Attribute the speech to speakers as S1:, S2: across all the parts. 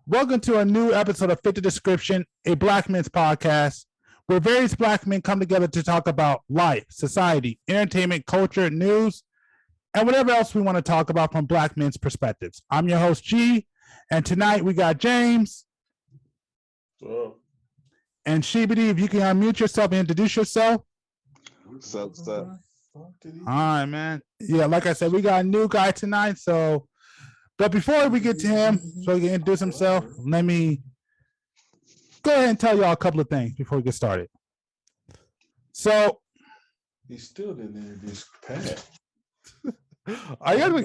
S1: Welcome to a new episode of Fit the Description, a Black men's podcast, where various Black men come together to talk about life, society, entertainment, culture, news, and whatever else we want to talk about from Black men's perspectives. I'm your host, G, and tonight we got James. And Shibidi, if you can unmute yourself and introduce yourself.
S2: What's up?
S1: All right, man. Yeah, like I said, we got a new guy tonight. But before we get to him, so he can introduce himself, let me go ahead and tell y'all a couple of things before we get started. So,
S2: he still didn't introduce Pat.
S1: Are you gonna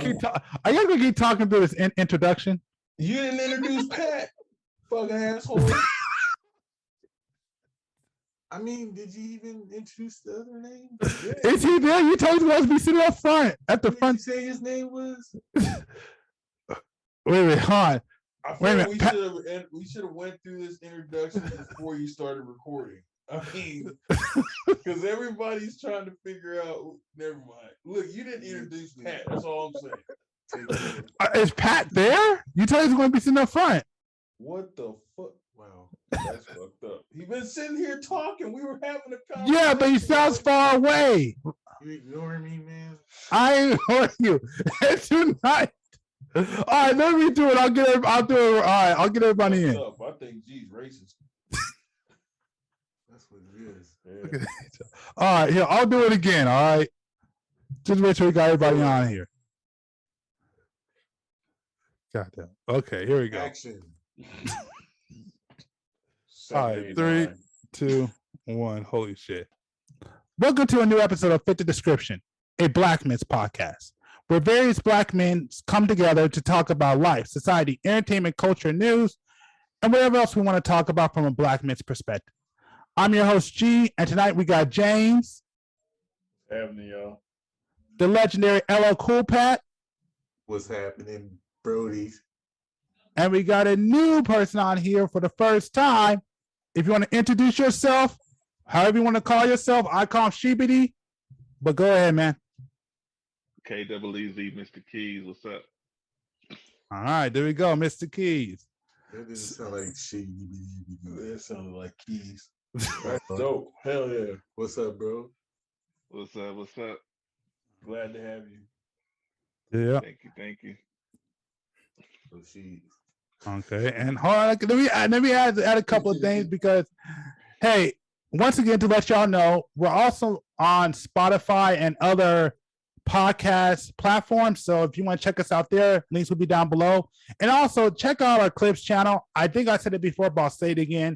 S1: keep talking through this introduction?
S2: You didn't introduce Pat, fucking asshole. I mean, did you even introduce the other name? Yeah.
S1: Is he there? You told us to be sitting up front at the front.
S2: Did you say his name was?
S1: Wait, hold on.
S2: I feel like we should have went through this introduction before you started recording. I mean, because everybody's trying to figure out. Never mind. Look, you didn't introduce Pat. That's all I'm saying.
S1: Is Pat there? You told us he's going to be sitting up front.
S2: What the fuck? Wow, that's fucked up. He been sitting here talking. We were having a conversation.
S1: Yeah, but he sounds far away.
S2: You ignoring me, man?
S1: I ignore you. It's tonight. All right, let me do it. I'll do it. All right, I'll get everybody in.
S2: I think G's racist. That's what it is. Yeah.
S1: All right, here, I'll do it again. All right, just make sure we got everybody on here. Goddamn. Okay, here we go.
S2: Action.
S1: All right, 3, 2, 1. Holy shit. Welcome to a new episode of Fit the Description, a Black men's podcast, where various Black men come together to talk about life, society, entertainment, culture, news, and whatever else we want to talk about from a Black men's perspective. I'm your host, G, and tonight we got James.
S2: Happening, y'all.
S1: The legendary LL Cool Pat.
S2: What's happening, Brody?
S1: And we got a new person on here for the first time. If you want to introduce yourself, however you want to call yourself, I call him Shibidi, but go ahead, man.
S3: KWZ, Mr. Keys, what's up?
S1: All right, there we go, Mr. Keys.
S2: That didn't sound like Shibidi. That sounded like Keys. That's dope. Hell yeah. What's up, bro?
S3: What's up?
S2: Glad to have you.
S1: Yeah.
S3: Thank you.
S2: So she.
S1: Okay, and hold on, let me add a couple of things because, hey, once again, to let y'all know, we're also on Spotify and other podcast platforms. So if you want to check us out there, links will be down below. And also check out our Clips channel. I think I said it before, but I'll say it again.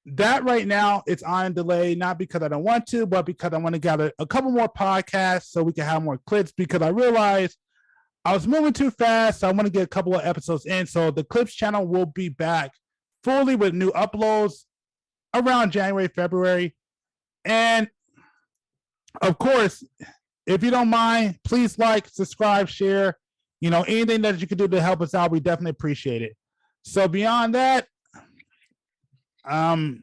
S1: That right now it's on delay, not because I don't want to, but because I want to gather a couple more podcasts so we can have more clips, because I realized I was moving too fast. So I want to get a couple of episodes in. So the Clips channel will be back fully with new uploads around January, February. And of course, if you don't mind, please like, subscribe, share, anything that you can do to help us out. We definitely appreciate it. So beyond that, the only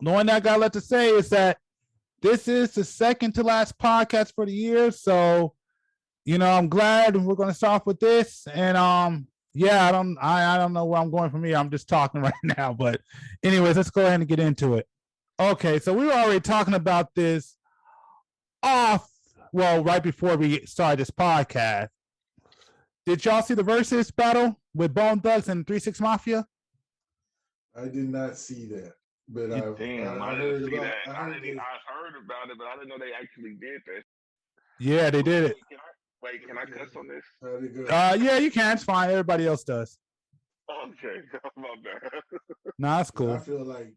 S1: thing I got left to say is that this is the second to last podcast for the year. So, I'm glad we're going to start off with this. And I don't know where I'm going from here. I'm just talking right now. But anyways, let's go ahead and get into it. Okay, so we were already talking about this right before we started this podcast. Did y'all see the VERZUZ battle with Bone Thugs and 3 6 Mafia?
S2: I did not see that. But
S3: I didn't see that. I heard about it, but I didn't know they actually did that.
S1: Yeah, they did it.
S3: Can I cuss on this?
S1: Yeah, you can. It's fine. Everybody else does.
S3: Okay, my bad.
S1: Nah, that's cool.
S2: I feel like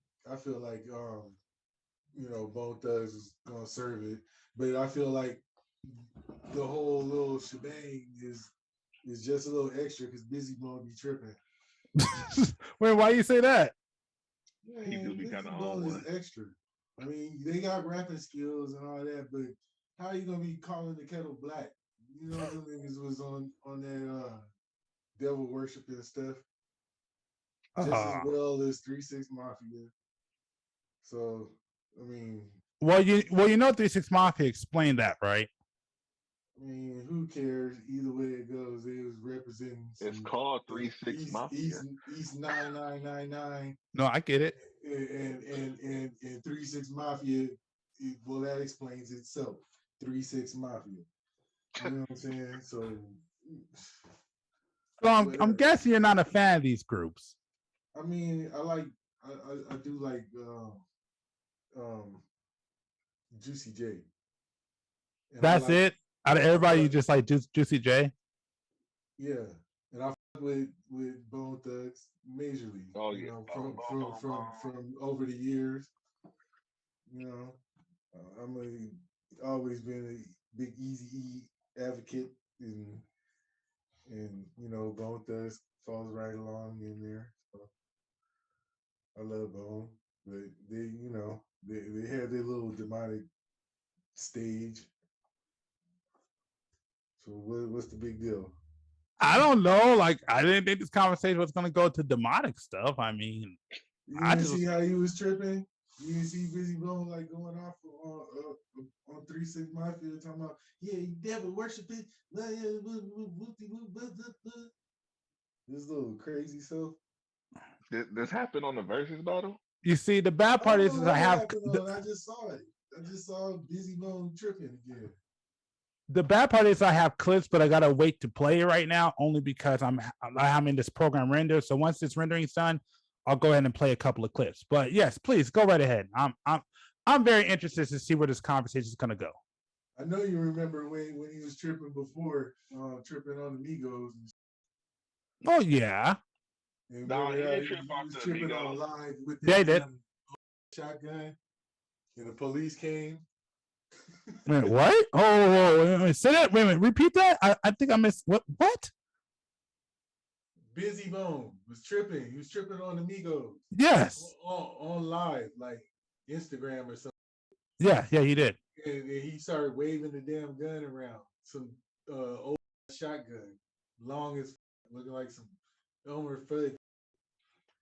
S2: Bone Thugs is gonna serve it, but I feel like the whole little shebang is just a little extra because Bizzy Bone be tripping.
S1: Wait, why you say that?
S2: Yeah, he do be kind of on extra. I mean, they got rapping skills and all that, but how are you gonna be calling the kettle black? Them niggas was on that devil worshiping stuff. Just as well as 3 6 Mafia. So, I mean,
S1: well, 3 6 Mafia explained that, right?
S2: I mean, who cares? Either way it goes, it was representing.
S3: It's called 3-6 Mafia.
S2: East 9999.
S1: No, I get it.
S2: And 3-6 Mafia. Well, that explains itself. 3-6 Mafia. You know what I'm saying? So
S1: I'm guessing you're not a fan of these groups.
S2: I mean, I do like Juicy J. And
S1: that's it. Out of everybody, you just like Juicy J.
S2: Yeah, and I fuck with Bone Thugs majorly.
S3: Oh
S2: you
S3: yeah,
S2: know, from over the years. You know, I'm always been a big Eazy-E advocate, and you know, Bone Thugs falls right along in there. So I love Bone, but they, you know, they had their little demonic stage. So what's the big deal?
S1: I don't know. Like, I didn't think this conversation was going to go to demonic stuff. I mean,
S2: you didn't see how he was tripping. You didn't see Bizzy Bone like going off on 3-6 Mafia talking about, yeah, you devil worshiping. This little crazy self.
S3: This happened on the Versus battle.
S1: You see, the bad part is I have.
S2: I just saw it. I just saw Bizzy Bone tripping again.
S1: The bad part is I have clips, but I gotta wait to play it right now, only because I'm in this program render. So once this rendering's done, I'll go ahead and play a couple of clips. But yes, please go right ahead. I'm very interested to see where this conversation is gonna go.
S2: I know you remember when he was tripping before, tripping on the Migos.
S1: Oh yeah.
S2: And no, he was tripping on live with
S1: the
S2: shotgun, and the police came.
S1: Wait, what? Oh, wait a minute. Say that. Wait a minute. Repeat that. I think I missed. What?
S2: Bizzy Bone was tripping. He was tripping on the Migos.
S1: Yes.
S2: On live, like Instagram or something.
S1: Yeah, he did.
S2: And he started waving the damn gun around. Some old shotgun, long as looking like some Elmer Fudd.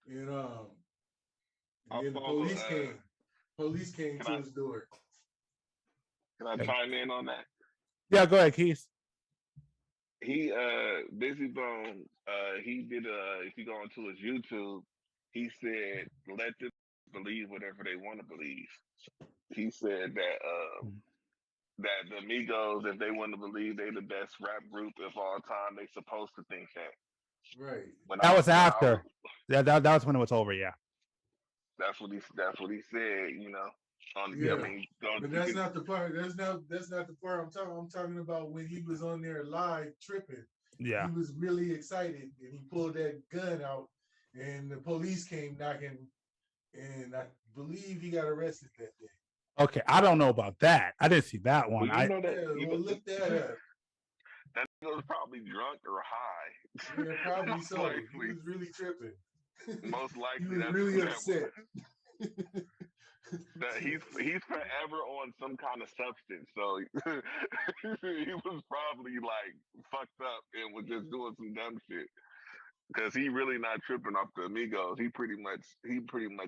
S2: And then the police came. Police came to his door.
S3: Can I chime in on that?
S1: Yeah, go ahead, Keith.
S3: He Bizzy Bone, he did if you go onto his YouTube, he said let them believe whatever they want to believe. He said that that the Migos, if they want to believe they the best rap group of all time, they supposed to think that.
S2: Right.
S1: That was after. That was when it was over, yeah.
S3: That's what he said, you know.
S2: Yeah, I mean, but that's not the part. That's not the part I'm talking. I'm talking about when he was on there live tripping.
S1: Yeah,
S2: he was really excited, and he pulled that gun out, and the police came knocking, and I believe he got arrested that day.
S1: Okay, I don't know about that. I didn't see that one.
S3: Well, you know that.
S2: Well, look that up.
S3: That was probably drunk or high.
S2: Yeah, probably so. He was really tripping.
S3: Most likely,
S2: he was really upset.
S3: That he's forever on some kind of substance, so he was probably like fucked up and was just doing some dumb shit. Because he really not tripping off the Amigos. He pretty much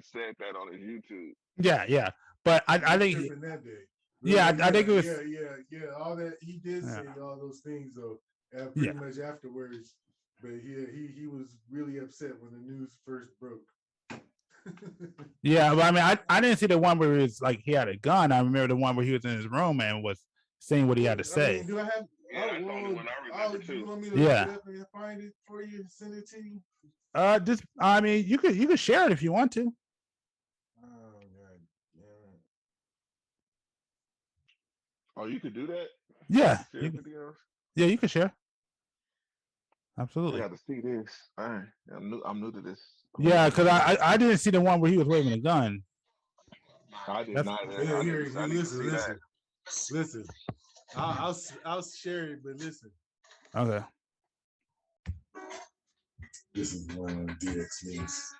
S3: said that on his YouTube.
S1: Yeah. But I think
S2: that day.
S1: Yeah, I think it was.
S2: Yeah. All that he did say all those things though. Pretty much afterwards, but he was really upset when the news first broke.
S1: Yeah, but I mean, I didn't see the one where it was like he had a gun. I remember the one where he was in his room and was saying what he had to say.
S2: Do I have?
S3: Yeah, that's the only one I remember too.
S2: You want me to look it up and find it for you and send it to you?
S1: Just I mean, you could share it if you want to.
S2: Oh God, yeah.
S3: Oh, you could do that.
S1: Yeah, you can share. Absolutely.
S3: I got to see this. All right, I'm new to this.
S1: Yeah, because I didn't see the one where he was waving a gun.
S3: I did not.
S2: Listen. I'll share it, but listen.
S1: Okay.
S2: This is one of DX links.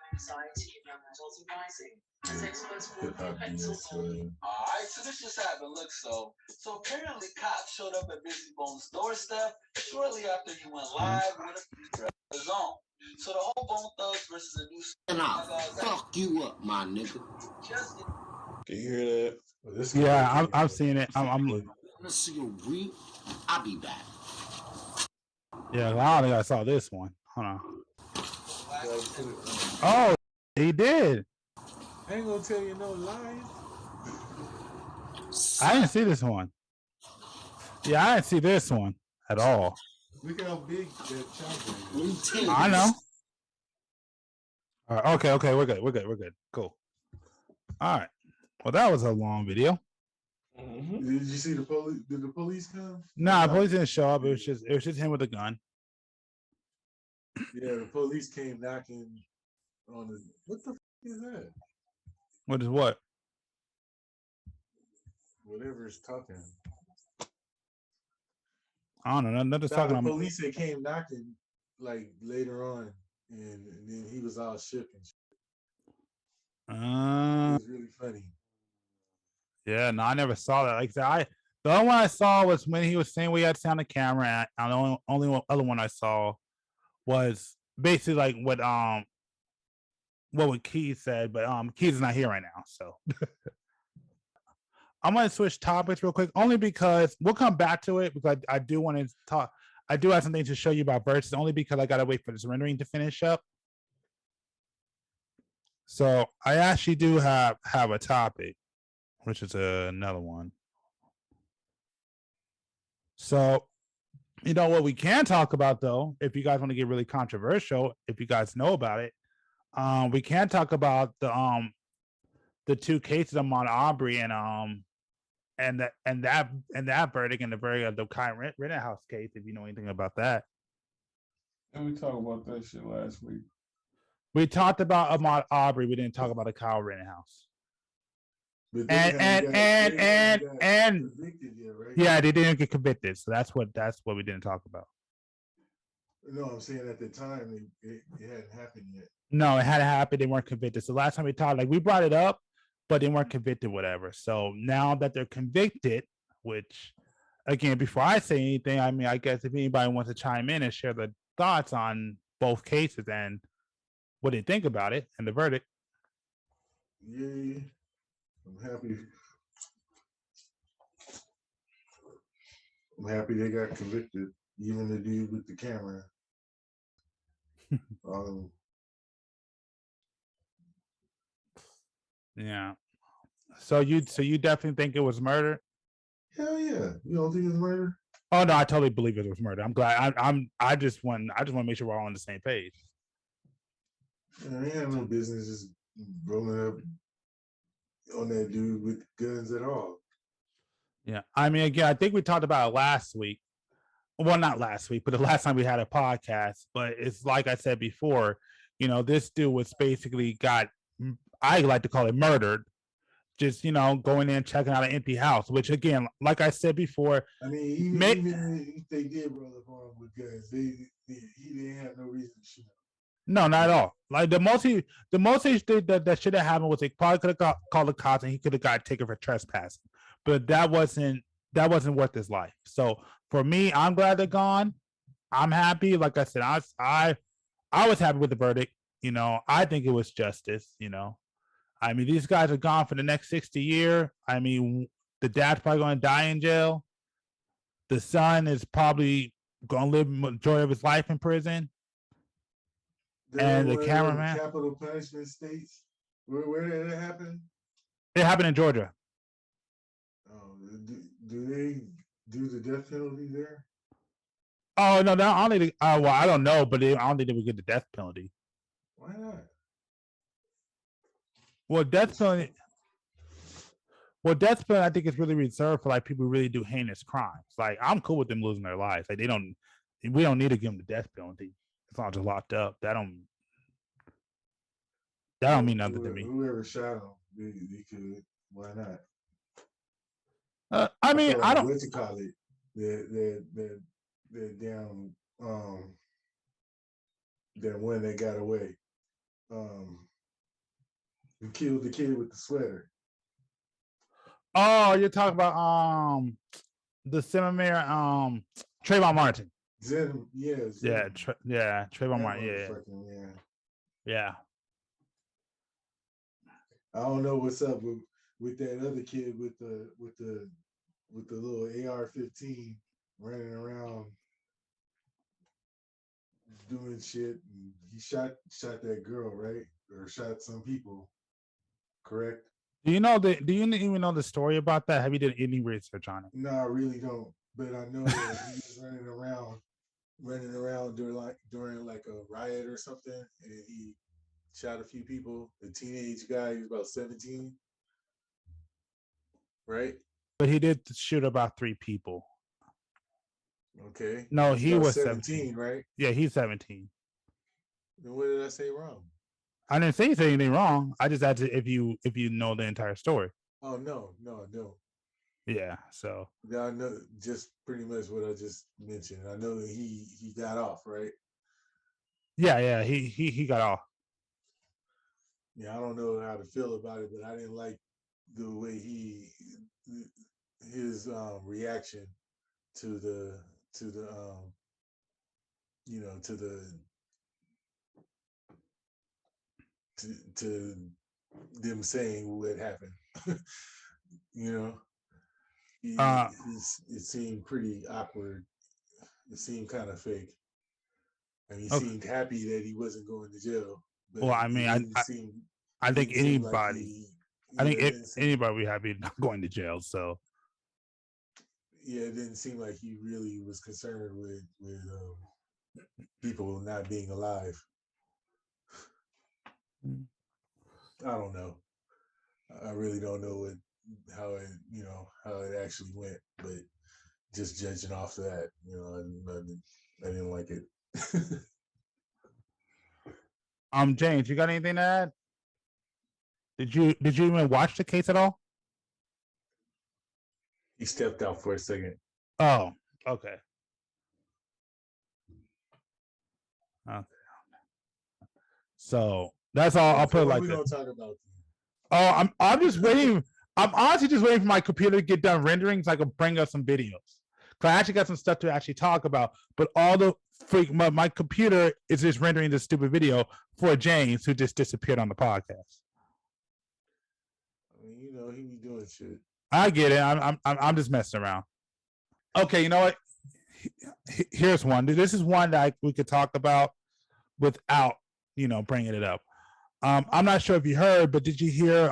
S2: Hip-hop DX.
S4: Alright, so this just happened. Look, so apparently cops showed up at Bizzy Bone's doorstep shortly after he went live with a few his own. So the whole Bone Thugs versus a new
S5: and I'll fuck you up, my nigga.
S2: Can you hear that?
S1: Yeah, I'm seeing it. I'm
S5: Let's see a brief. I'll be back.
S1: Yeah, I don't think I saw this one. Hold on. Oh, he did.
S2: I ain't gonna tell you no lies.
S1: I didn't see this one. Yeah, I didn't see this one at all.
S2: Look how big that chopper is.
S1: I know. All right, okay, we're good. Cool. All right. Well, that was a long video.
S2: Did you see the police? Did the police come?
S1: Nah, police didn't show up. It was just him with a gun.
S2: Yeah, the police came knocking on the. What the is that?
S1: What is what?
S2: Whatever's talking.
S1: I don't know. Nothing's talking
S2: The
S1: about.
S2: police that came knocking like later on, and then he was all shook and shit. It was really funny.
S1: Yeah, no, I never saw that. Like I said, the only one I saw was when he was saying we had to sound the camera. And the only other one I saw was basically like what Keith said, but Keith is not here right now, so I'm gonna switch topics real quick, only because we'll come back to it because I do want to talk. I do have something to show you about VERZUZ, only because I gotta wait for this rendering to finish up. So I actually do have a topic, which is another one. So, you know what we can talk about though, if you guys want to get really controversial, if you guys know about it, we can talk about the two cases of Ahmaud Arbery and that verdict and the verdict of the Kyle Rittenhouse case, if you know anything about that.
S2: And we talked about that shit last week.
S1: We talked about Ahmaud Arbery. We didn't talk about the Kyle Rittenhouse. And yeah, they didn't get convicted. So that's what we didn't talk about.
S2: No, I'm saying at the time it hadn't happened yet.
S1: No, it hadn't happened. They weren't convicted. So last time we talked, like we brought it up, but they weren't convicted, whatever. So now that they're convicted, which again, before I say anything, I mean, I guess if anybody wants to chime in and share their thoughts on both cases and what they think about it and the verdict.
S2: Yeah, I'm happy. I'm happy they got convicted, even the dude with the camera.
S1: Yeah. So you definitely think it was murder?
S2: Hell yeah. You don't think it's murder?
S1: Oh no, I totally believe it was murder. I'm glad. I just want to make sure we're all on the same page.
S2: Yeah, I have no business just rolling up on that dude with guns at all.
S1: Yeah. I mean, again, I think we talked about it last week. Well, not last week, but the last time we had a podcast. But it's like I said before, you know, this dude was basically got, I like to call it murdered, just, you know, going in, checking out an empty house, which again, like I said before. I mean,
S2: even if they did roll up on him with guns, he didn't have no reason to shoot him.
S1: No, not at all. Like the most that should have happened was they probably could have called the cops and he could have got taken for trespassing. But that wasn't worth his life. So for me, I'm glad they're gone. I'm happy. Like I said, I was happy with the verdict. You know, I think it was justice. You know, I mean, these guys are gone for the next 60 years. I mean, the dad's probably going to die in jail. The son is probably going to live majority of his life in prison. And the cameraman.
S2: Capital punishment states. Where did it happen?
S1: It happened in Georgia.
S2: Oh, do they do the death penalty there?
S1: Oh no, I don't think. Well, I don't know, but I don't think they would get the death penalty.
S2: Why not?
S1: Well, death penalty. I think is really reserved for like people who really do heinous crimes. Like I'm cool with them losing their lives. Like we don't need to give them the death penalty. It's not just locked up. That don't mean nothing to me.
S2: Whoever shot him, they could. Why not?
S1: I mean, I don't.
S2: What you call it? They're down. That one that got away. Who killed the kid with the sweater?
S1: Oh, you're talking about the Cinnamon Trayvon Martin.
S2: Yes.
S1: Yeah, Trayvon Martin. Yeah.
S2: I don't know what's up with that other kid with the with the little AR-15 running around doing shit. And he shot that girl, right? Or shot some people, correct?
S1: Do you know do you even know the story about that? Have you done any research on it?
S2: No, I really don't. But I know that he was running around during like a riot or something, and he shot a few people. The teenage guy, he was about 17, right?
S1: But he did shoot about 3 people.
S2: Okay.
S1: No,
S2: He's
S1: he
S2: about
S1: was
S2: 17, right?
S1: Yeah, he's 17.
S2: Then what did I say wrong?
S1: I didn't say anything wrong. I just asked if you know the entire story.
S2: Oh no, I don't.
S1: Yeah, so
S2: Yeah, I know just pretty much what I just mentioned. I know that he got off, right?
S1: yeah, he got off.
S2: Yeah, I don't know how to feel about it, but I didn't like the way his reaction to the you know to them saying what happened. You know, it seemed pretty awkward. It seemed kind of fake. And he seemed happy that he wasn't going to jail. But
S1: well, I mean, I think anybody, anybody would be happy not going to jail. So
S2: yeah, it didn't seem like he really was concerned with people not being alive. I don't know. I really don't know how it actually went, but just judging off of that, I didn't like it.
S1: James, you got anything to add? Did you even watch the case at all?
S2: He stepped out for a second.
S1: Oh, okay. Okay. So that's all. I'll put it like
S2: we
S1: this.
S2: don't talk about.
S1: Oh, I'm just waiting. I'm honestly just waiting for my computer to get done rendering so I can bring up some videos. Cause I actually got some stuff to actually talk about, but all the my computer is just rendering this stupid video for James, who just disappeared on the podcast.
S2: I mean, he be doing shit.
S1: I get it. I'm just messing around. Okay, you know what? Here's one. This is one that we could talk about without bringing it up. I'm not sure if you heard, but did you hear?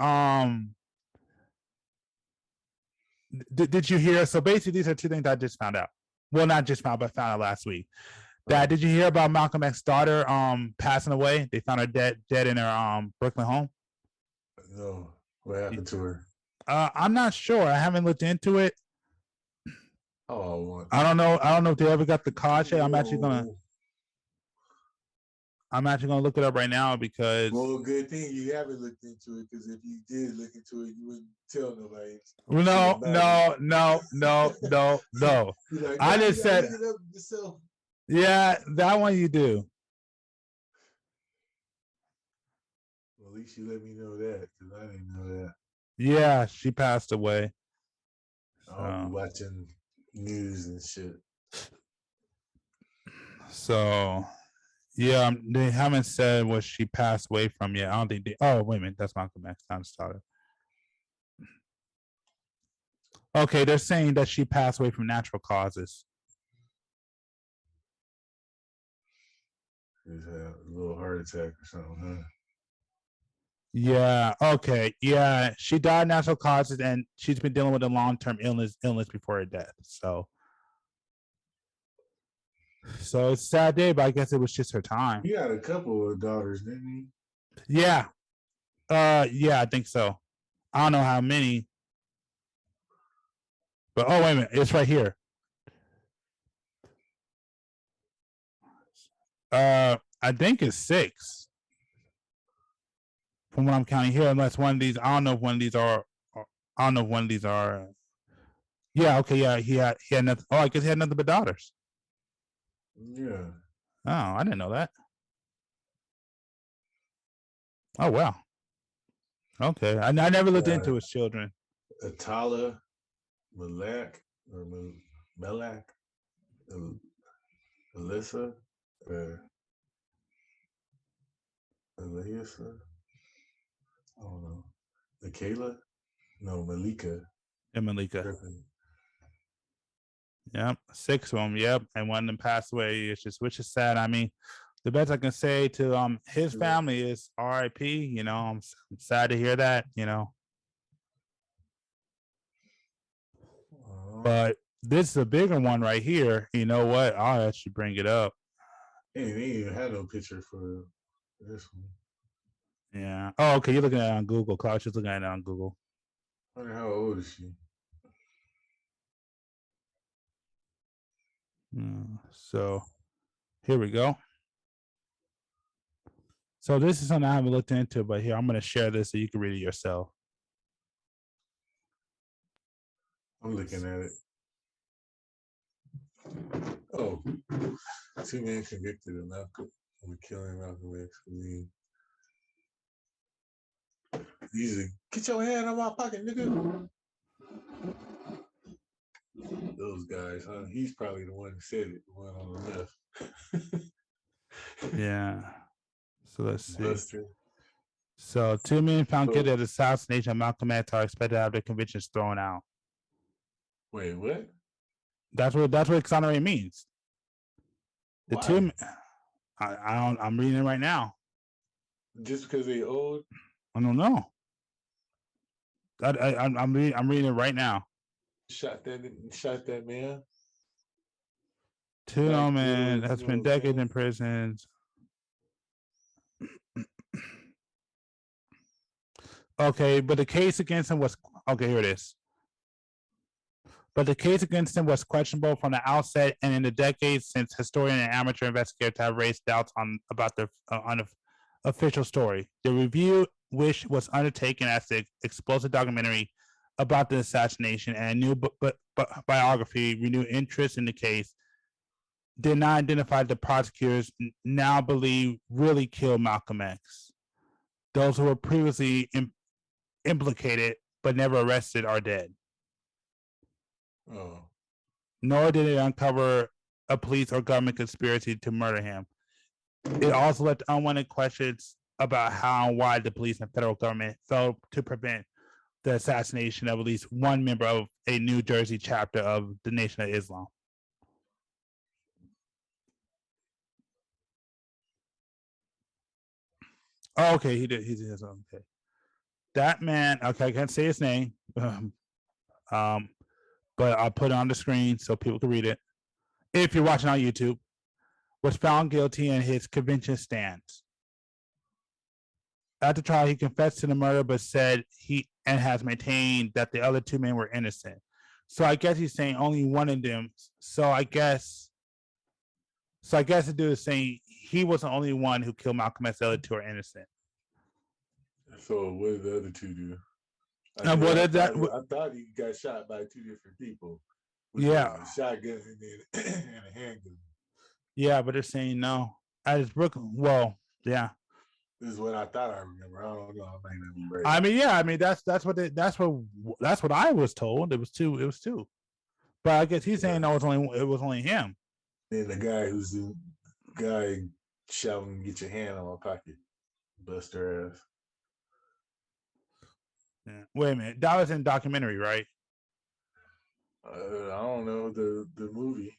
S1: Did you hear? So basically, these are 2 things I just found out. Well, not just found, but found out last week. Did you hear about Malcom X's daughter passing away? They found her dead in her Brooklyn home.
S2: No, what happened to her?
S1: I'm not sure. I haven't looked into it.
S2: Oh,
S1: I don't know. I don't know if they ever got the cause. I'm actually gonna look it up right now because.
S2: Well, good thing you haven't looked into it, because if you did look into it, you wouldn't tell nobody.
S1: No.
S2: Like,
S1: I just said. Yeah, that one you do.
S2: Well, at least you let me know that, because I didn't know that.
S1: Yeah, she passed away.
S2: I'll be watching news and shit.
S1: So, yeah, they haven't said what she passed away from yet. I don't think they. Oh, wait a minute, that's Malcom X. I'm sorry. Okay, they're saying that she passed away from natural causes.
S2: She had a little heart attack or something, huh?
S1: Yeah. Okay. Yeah, she died of natural causes, and she's been dealing with a long-term illness before her death. So it's a sad day, but I guess it was just her time.
S2: He had a couple of daughters, didn't he?
S1: Yeah. Yeah, I think so. I don't know how many. But wait a minute, it's right here. I think it's 6. From what I'm counting here, unless one of these, I don't know if one of these are. Yeah, okay, yeah, he had nothing. Oh, I guess he had nothing but daughters.
S2: Yeah.
S1: Oh, I didn't know that. Oh wow. Okay, I never looked into his children.
S2: Atala, Malak, Alyssa, Alyssa. I don't know. Michaela? No, Malika.
S1: And Malika.
S2: Griffin.
S1: Yep, 6 of them. Yep, and one of them passed away. It's just, which is sad. I mean, the best I can say to his family is R.I.P. You know, I'm sad to hear that. You know, but this is a bigger one right here. You know what? I'll actually bring it up.
S2: Hey, they even had no picture for this one.
S1: Yeah. Oh, okay. You're looking at it on Google. Cloud, just looking at it on Google.
S2: I wonder how old is she?
S1: So here we go. So this is something I haven't looked into, but here I'm going to share this so you can read it yourself.
S2: I'm looking at it. Oh, 2 men convicted of killing Malcom X. He's like, get your hand out my pocket, nigga. Those guys, huh? He's probably the one who said it, the one on the left.
S1: Yeah. So let's see.
S2: Buster.
S1: So 2 men found guilty of the assassination of Malcolm X are expected to have their convictions thrown out.
S2: Wait, what?
S1: That's what exonerated means. The
S2: Why?
S1: 2 I'm reading it right now.
S2: Just because they old?
S1: I don't know. I'm reading it right now.
S2: Shot that man.
S1: 2 men has been decades in prisons. Okay, but the case against him was okay. Here it is. But the case against him was questionable from the outset, and in the decades since, historian and amateur investigators have raised doubts about the official story. The review, which was undertaken as the explosive documentary about the assassination and a new biography, renewed interest in the case, did not identify the prosecutors now believe really killed Malcolm X. Those who were previously implicated but never arrested are dead.
S2: Oh.
S1: Nor did it uncover a police or government conspiracy to murder him. It also left unwanted questions about how and why the police and federal government failed to prevent the assassination of at least one member of a New Jersey chapter of the Nation of Islam. Oh, okay, he did. He did. Okay, that man. Okay, I can't say his name. But I'll put it on the screen so people can read it. If you're watching on YouTube, was found guilty in his convention stands. At the trial, he confessed to the murder, but said he has maintained that the other 2 men were innocent. So I guess he's saying only one of them. So I guess the dude is saying he was the only one who killed Malcolm X. The other 2 are innocent.
S2: So what did the other 2 do? I thought he got shot by 2 different people.
S1: Yeah,
S2: a shotgun and a handgun.
S1: Yeah, but they're saying no. As Brooklyn, well, yeah.
S2: This is what I thought I remember. I don't know. I might not be right.
S1: I mean, yeah. I mean, that's what I was told. It was 2. It was 2. But I guess he's saying no. It was only him.
S2: Then the guy who's the guy shouting, "Get your hand on my pocket, bust her ass."
S1: Yeah. Wait a minute, that was in documentary, right?
S2: I don't know the movie.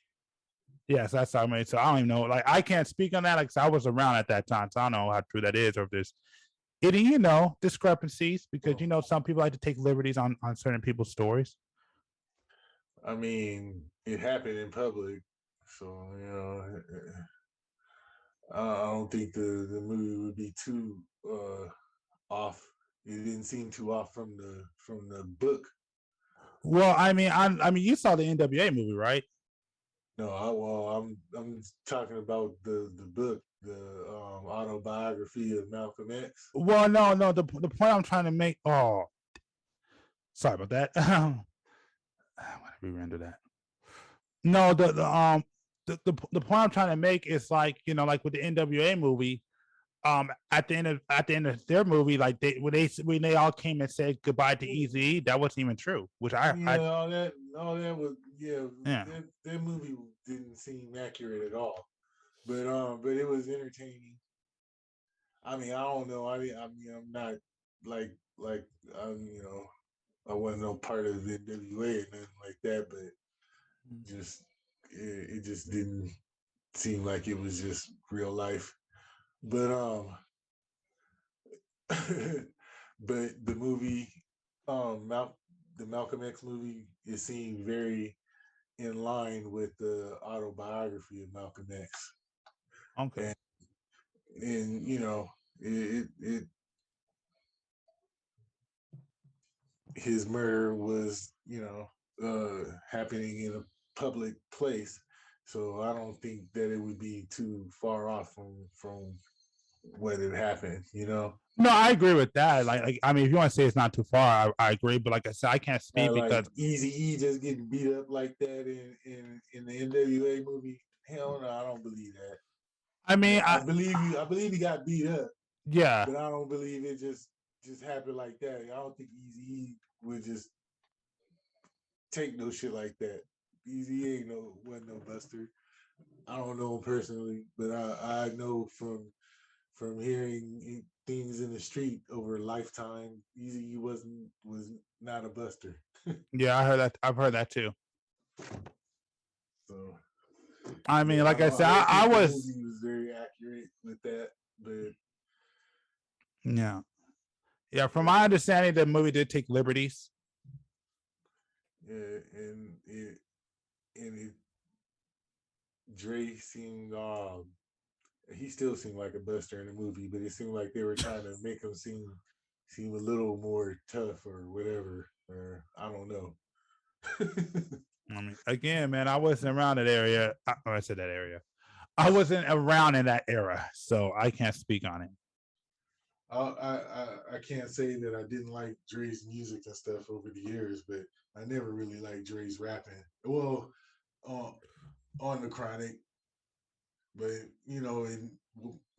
S1: Yes, that's what I mean. So I don't even know. Like, I can't speak on that. Like, I was around at that time, so I don't know how true that is, or if there's any, discrepancies, because some people like to take liberties on certain people's stories.
S2: I mean, it happened in public, so I don't think the movie would be too off. It didn't seem too off from the book.
S1: Well, I mean, you saw the NWA movie, right?
S2: No, I'm talking about the book, the autobiography of Malcolm X.
S1: Well, no, the point I'm trying to make. Oh, sorry about that. I want to re-render that. No, the point I'm trying to make is like with the NWA movie. At the end of their movie, like when they all came and said goodbye to Eazy, that wasn't even true. Which all that
S2: was That movie didn't seem accurate at all, but it was entertaining. I mean, I don't know. I mean, I'm not like I wasn't no part of the NWA or nothing like that, but just it just didn't seem like it was just real life. But but the movie, the Malcolm X movie, it seemed very in line with the autobiography of Malcolm X.
S1: Okay.
S2: And you know, it his murder was, you know, happening in a public place. So I don't think that it would be too far off from what had happened, you know.
S1: No, I agree with that. Like I mean, if you want to say it's not too far, I agree. But like I said, I can't speak
S2: Like
S1: because
S2: Easy just getting beat up like that in the NWA movie. Hell no, I don't believe that.
S1: I mean,
S2: I believe he got beat up,
S1: yeah.
S2: but I don't believe it just happened like that. I don't think Easy would just take no shit like that. Easy wasn't no buster. I don't know him personally, but I know from hearing things in the street over a lifetime, Easy was not a buster.
S1: Yeah, I heard that. I've heard that too.
S2: So
S1: I mean, like I said, I was.
S2: The movie was very accurate with that, but
S1: yeah. From my understanding, the movie did take liberties.
S2: Yeah, and it Dre seemed he still seemed like a buster in the movie, but it seemed like they were trying to make him seem a little more tough or whatever. Or I don't know.
S1: I mean, again, man, I wasn't around that area. I said that area. I wasn't around in that era, so I can't speak on it.
S2: I can't say that I didn't like Dre's music and stuff over the years, but I never really liked Dre's rapping. Well, on the Chronic, but you know,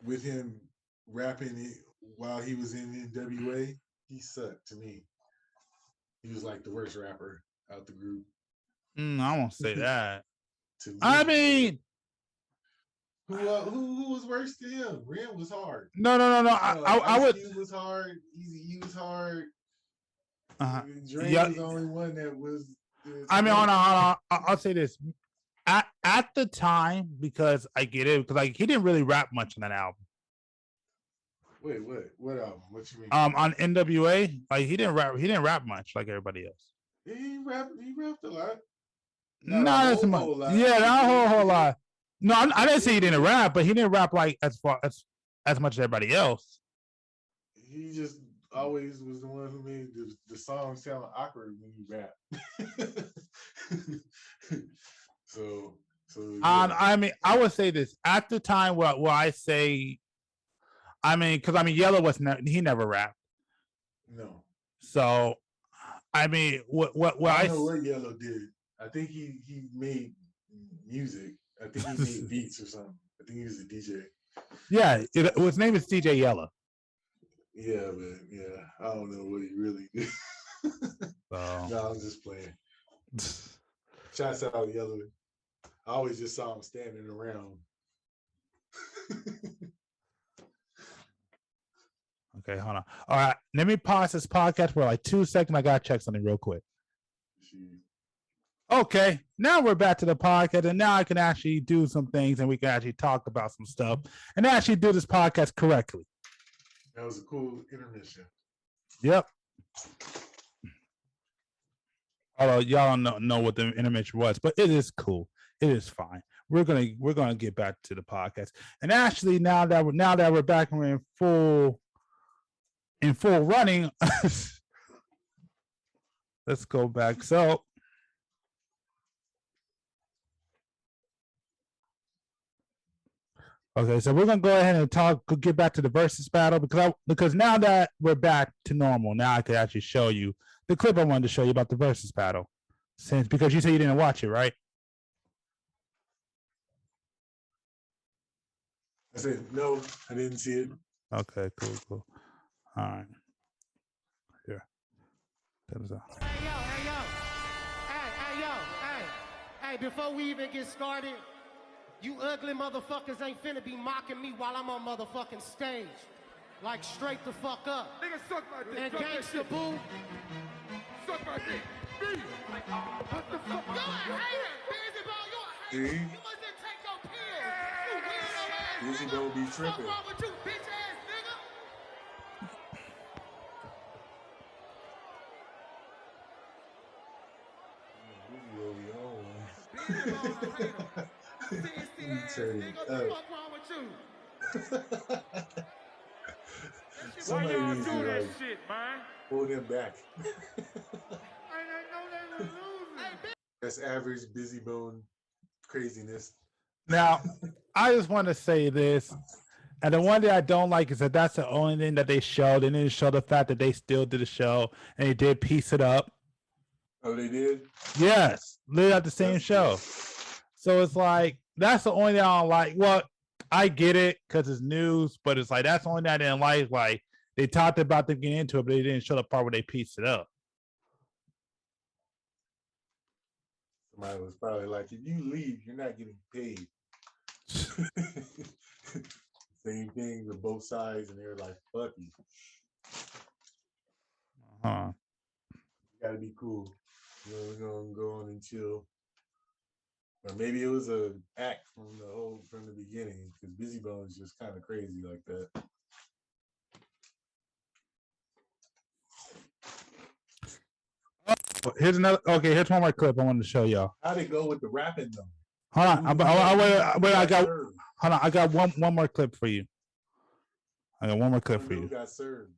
S2: with him rapping it while he was in NWA, he sucked to me. He was like the worst rapper out the group.
S1: I won't say that.
S2: I
S1: mean,
S2: who was worse than him? Ren was hard.
S1: No. I would.
S2: Cube was hard. Easy was hard. Dre
S1: Yeah.
S2: was the only one that was.
S1: I mean, hold on. I'll say this. At the time, because I get it, because like he didn't really rap much on that album.
S2: Wait, what album? What you mean?
S1: On NWA, like he didn't rap much like everybody else.
S2: He rapped a lot.
S1: Not as much. Yeah, not a whole lot. No, I didn't say he didn't rap, but he didn't rap like as much as everybody else.
S2: He just always was the one who made the song sound awkward when you rap. so yeah.
S1: I mean, I would say this at the time where I say, I mean, because I mean, Yellow he never rapped.
S2: No.
S1: So, I mean, what
S2: I don't know what Yellow did. I think he made music. I think he made beats or something. I think he was a DJ.
S1: Yeah, his name is DJ Yellow.
S2: Yeah, but yeah, I don't know what he really did. No, I'm just playing. Shouts out Yellow. I always just saw him standing around.
S1: Okay, hold on. All right, let me pause this podcast for like 2 seconds. I gotta check something real quick. Okay, now we're back to the podcast, and now I can actually do some things, and we can actually talk about some stuff, and actually do this podcast correctly.
S2: That was a cool intermission.
S1: Yep. Although y'all don't know what the intermission was, but it is cool. It is fine. We're gonna get back to the podcast, and actually now that we're back and we're in full running, let's go back. So. Okay, so we're gonna go ahead and get back to the versus battle because now that we're back to normal, now I could actually show you the clip I wanted to show you about the versus battle. Because you said you didn't watch it, right?
S2: I said no, I didn't see it.
S1: Okay, cool. All right. Here.
S6: Hey, before we even get started, you ugly motherfuckers ain't finna be mocking me while I'm on motherfucking stage. Like, straight the fuck up.
S7: Nigga, suck my dick.
S6: And Gangsta Boo, suck my dick. Me. What the fuck? You're a hater, Bizzy Bone. You're a hater.
S2: See?
S6: You mustn't take your pills. You weirdo ass
S2: Bizzy
S6: nigga.
S2: Bone be
S6: What's
S2: tripping.
S6: wrong with you, bitch ass nigga? Bizzy Bone a hater. Sissy ass nigga. What the fuck wrong with you?
S2: Somebody
S6: Why y'all
S2: needs
S6: do
S2: to
S6: that
S2: like
S6: shit, man?
S2: pull them back.
S6: I didn't know they was losing. Hey,
S2: That's average Bizzy Bone craziness.
S1: Now, I just want to say this, and the one thing I don't like is that that's the only thing that they showed. They didn't show the fact that they still did a show and they did piece it up.
S2: Oh, they did?
S1: Yes, literally at the same
S2: That's
S1: show.
S2: good.
S1: So it's like that's the only thing I don't like. Well, I get it because it's news, but it's like that's the only thing I didn't like. Like they talked about them getting into it, but they didn't show the part where they pieced it up.
S2: Somebody was probably like, if you leave, you're not getting paid. Same thing with both sides, and they're like, fuck you.
S1: Huh.
S2: You gotta be cool. You know, we're gonna go on and chill. Or maybe it was a act from the beginning, because Bizzy Bone is just kind of crazy like that.
S1: Here's another. Okay, here's one more clip I wanted to show y'all.
S2: How'd it go with the rapping though?
S1: Hold on, wait, I got.
S2: served?
S1: Hold on, I got one more clip for you. I got one more clip for
S2: Who
S1: you.
S2: got served?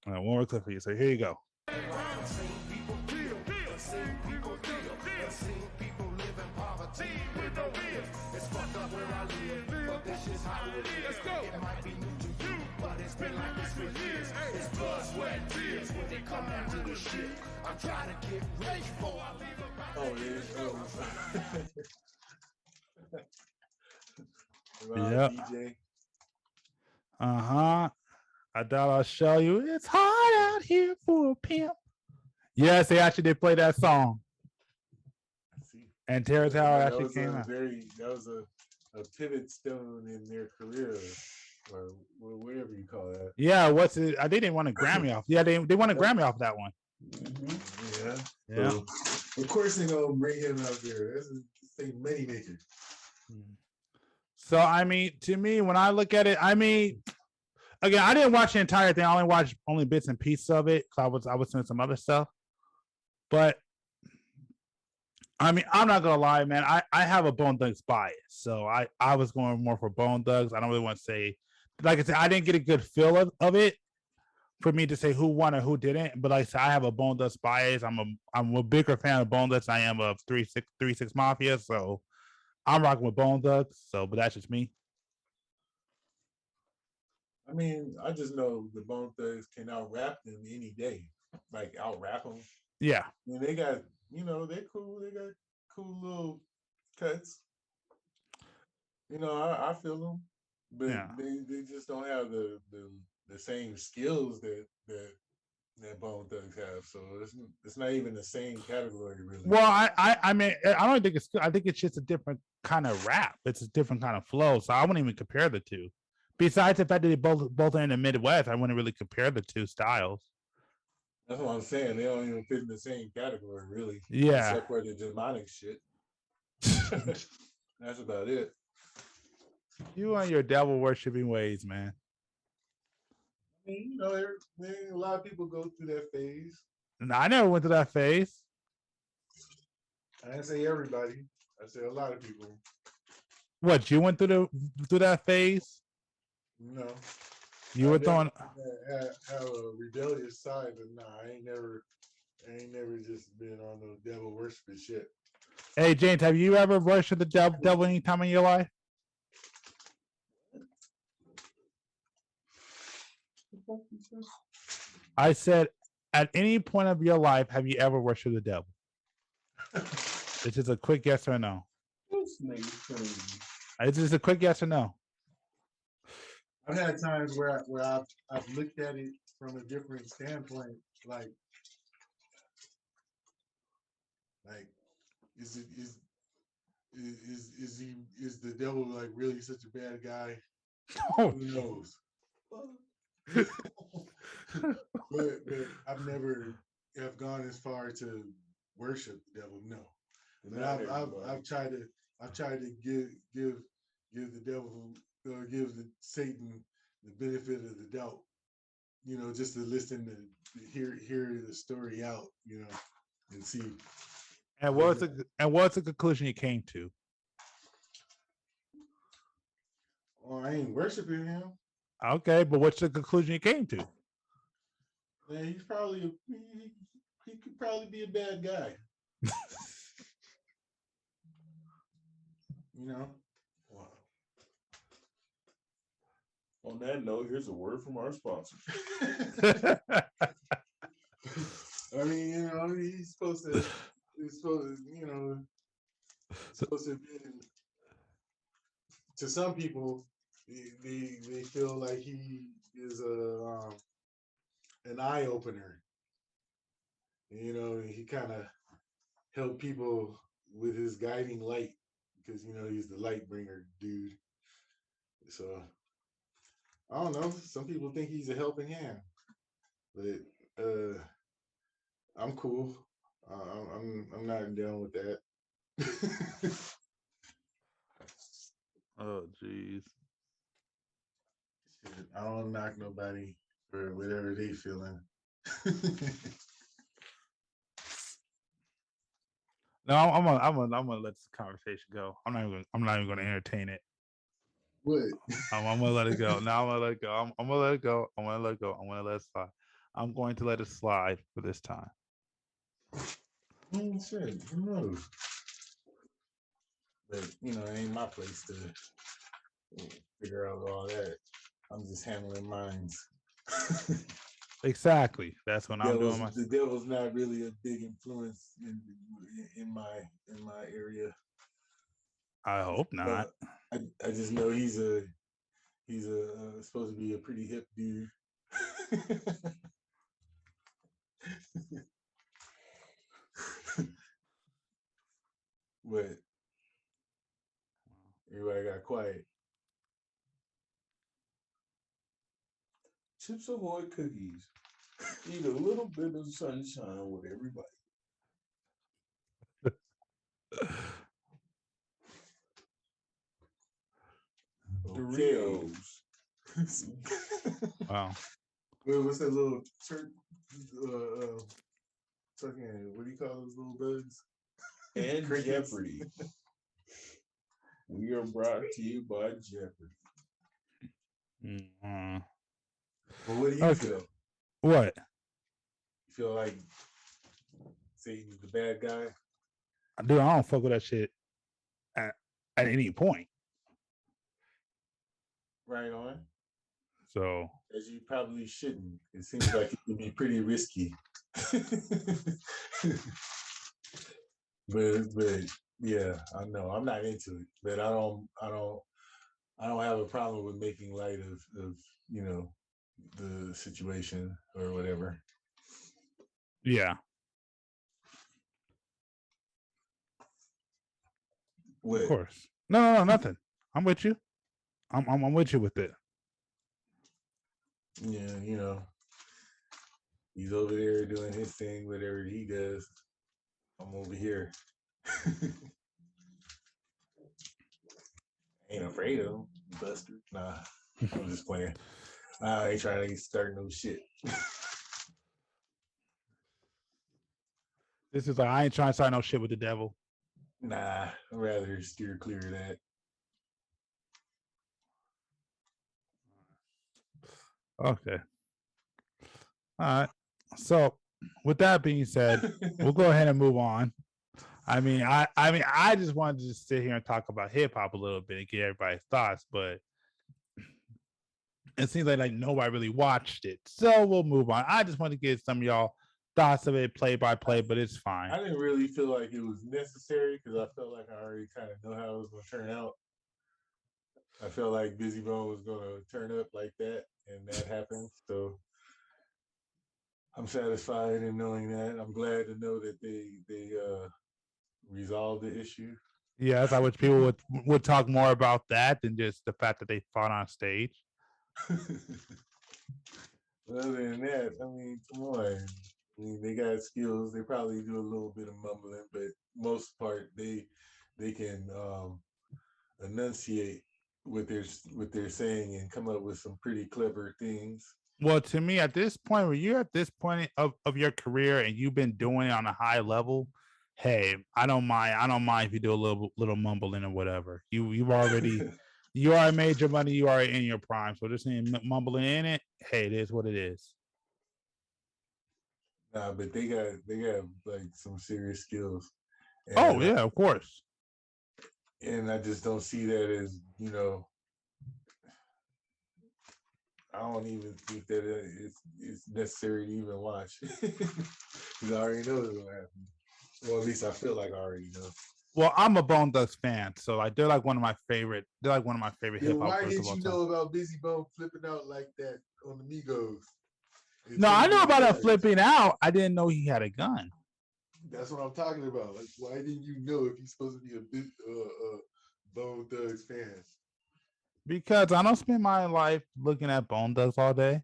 S1: I got one more clip for you. So here you go.
S2: Oh,
S1: yeah.
S2: DJ.
S1: I thought I'll show you. It's hard out here for a pimp. Yes, they actually did play that song. And Terrace Howard actually came out.
S2: That was a pivot stone in their career, or whatever you call that.
S1: Yeah, what's it? I didn't want a Grammy off. Yeah, they won a Grammy off that one.
S2: Yeah.
S1: Yeah.
S2: So, of course they're gonna bring him out there. That's a money maker.
S1: So I mean, to me, when I look at it, I mean, again, I didn't watch the entire thing. I only watched bits and pieces of it because I was doing some other stuff. But I mean, I'm not gonna lie, man. I have a Bone Thugs bias, so I was going more for Bone Thugs. I don't really want to say, like I said, I didn't get a good feel of it for me to say who won or who didn't. But like I said, I have a Bone Thugs bias. I'm a bigger fan of Bone Thugs than I am of 3-6 Mafia. So I'm rocking with Bone Thugs. So, but that's just me.
S2: I mean, I just know the Bone Thugs can out rap them any day. Like out rap them.
S1: Yeah.
S2: I mean, they got, they're cool. They got cool little cuts. I feel them, but
S1: Yeah.
S2: they just don't have the same skills that Bone Thugs have. So it's not even the same category, really.
S1: Well, I mean, I don't think I think it's just a different kind of rap. It's a different kind of flow. So I wouldn't even compare the two. Besides the fact that they both are in the Midwest, I wouldn't really compare the two styles.
S2: That's what I'm saying. They don't even fit in the same category, really.
S1: Yeah.
S2: Except for the demonic shit. That's about it.
S1: You and your devil worshiping ways, man.
S2: I mean, a lot of people go through that phase.
S1: No, I never went through that phase.
S2: I didn't say everybody. I said a lot of people.
S1: What, you went through that phase?
S2: No.
S1: You were throwing
S2: have a rebellious side, but nah, I ain't never just been on the devil worshiping shit.
S1: Hey James, have you ever worshipped the devil any time in your life? I said, at any point of your life, have you ever worshipped the devil? It's just a quick yes or no. It's just a quick yes or no.
S2: I've had times where I've looked at it from a different standpoint, like is the devil like really such a bad guy?
S1: Oh.
S2: Who knows? but I've never have gone as far to worship the devil. No, but I've tried to give the devil give the Satan the benefit of the doubt. You know, just to listen to hear the story out. You know, and see.
S1: And what's the conclusion you came to?
S2: Oh, I ain't worshiping him.
S1: Okay, but what's the conclusion you came to?
S2: Man, he could probably be a bad guy. You know.
S7: Wow. On that note, here's a word from our sponsor.
S2: I mean, you know, he's supposed to, you know, supposed to be. To some people, they feel like he is an eye opener. You know, he kind of helped people with his guiding light because you know he's the light bringer dude. So I don't know. Some people think he's a helping hand, but I'm cool. I'm not down with that.
S1: Oh, jeez.
S2: I don't knock nobody for whatever they feeling.
S1: No, I'm gonna let this conversation go. I'm not even gonna entertain it.
S2: What?
S1: I'm gonna let it go. Now I'm gonna let it go. I'm gonna let it go. I'm gonna let it go. I'm gonna let it slide. I'm going to let it slide for this time.
S2: Shit, who knows? But you know, it ain't my place to figure out all that. I'm just handling mines.
S1: Exactly. That's what I'm doing.
S2: The devil's not really a big influence in my area.
S1: I hope not.
S2: I just know he's supposed to be a pretty hip dude. But everybody got quiet.
S7: Chips Ahoy cookies. Eat a little bit of sunshine with everybody. Doritos.
S1: Wow.
S2: What's that little fucking, what do you call those little bugs?
S7: And Jeopardy. We are brought to you by Jeopardy.
S1: Mm-hmm.
S2: Well, what do you feel?
S1: What?
S2: You feel like Satan's the bad guy?
S1: Dude, I don't fuck with that shit at any point.
S2: Right on.
S1: So,
S2: as you probably shouldn't. It seems like it can be pretty risky. but yeah, I know I'm not into it, but I don't have a problem with making light of you know the situation or whatever.
S1: yeah.
S2: What?
S1: Of course. No, nothing. I'm with you. I'm with you with it.
S2: Yeah, you know, he's over there doing his thing, whatever he does. I'm over here. Ain't afraid of him, Buster. Nah, I'm just playing. I ain't trying to start no shit.
S1: This is like, I ain't trying to start no shit with the devil.
S2: Nah, I'd rather steer clear of that.
S1: Okay. All right. So with that being said, we'll go ahead and move on. I mean, I just wanted to just sit here and talk about hip hop a little bit and get everybody's thoughts, but it seems like nobody really watched it. So we'll move on. I just want to get some of y'all thoughts of it play by play, but it's fine.
S2: I didn't really feel like it was necessary because I felt like I already kind of know how it was going to turn out. I felt like Bizzy Bone was going to turn up like that, and that happened. So I'm satisfied in knowing that. I'm glad to know that they resolved the issue.
S1: Yes, I wish people would talk more about that than just the fact that they fought on stage.
S2: Other than that, I mean, come on. I mean, they got skills. They probably do a little bit of mumbling, but most part they can enunciate what they're saying and come up with some pretty clever things.
S1: Well, to me, at this point, when you're at this point of your career and you've been doing it on a high level, hey, I don't mind. I don't mind if you do a little mumbling or whatever. You already made your money. You are in your prime. So just mumbling in it, hey, it is what it is.
S2: Nah, but they got like some serious skills. And,
S1: oh yeah, of course.
S2: And I just don't see that as, you know, I don't even think that it's necessary to even watch. Because I already know it's gonna happen. Well, at least I feel like I already know.
S1: Well, I'm a Bone Thugs fan, so like they're like one of my favorite. They're like one of my favorite hip hop.
S2: Why didn't you know about Bizzy Bone flipping out like that on the Migos?
S1: No, I know about him flipping out. I didn't know he had a gun.
S2: That's what I'm talking about. Like, why didn't you know if you're supposed to be a big Bone Thugs fan?
S1: Because I don't spend my life looking at Bone Thugs all day.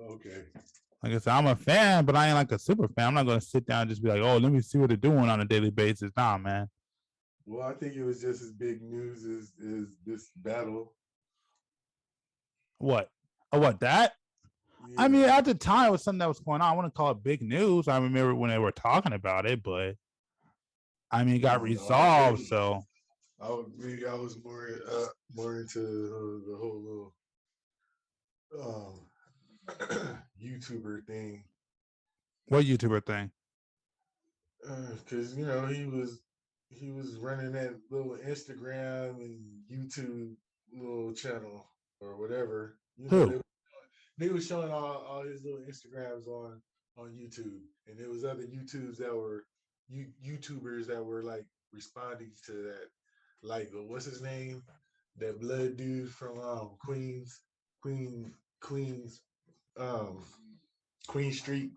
S2: Okay.
S1: Like I said, I'm a fan, but I ain't like a super fan. I'm not going to sit down and just be like, oh, let me see what they're doing on a daily basis. Nah, man.
S2: Well, I think it was just as big news as this battle.
S1: What? Oh, what, that? Yeah. I mean, at the time, it was something that was going on. I wouldn't call it big news. I remember when they were talking about it, but I mean, it got resolved, so.
S2: I was more into the whole little YouTuber thing.
S1: What YouTuber thing?
S2: Because you know he was running that little Instagram and YouTube little channel or whatever. You know, they were showing all his little Instagrams on YouTube, and there was other YouTubers that were like responding to that. Like, what's his name? That blood dude from Queen Street.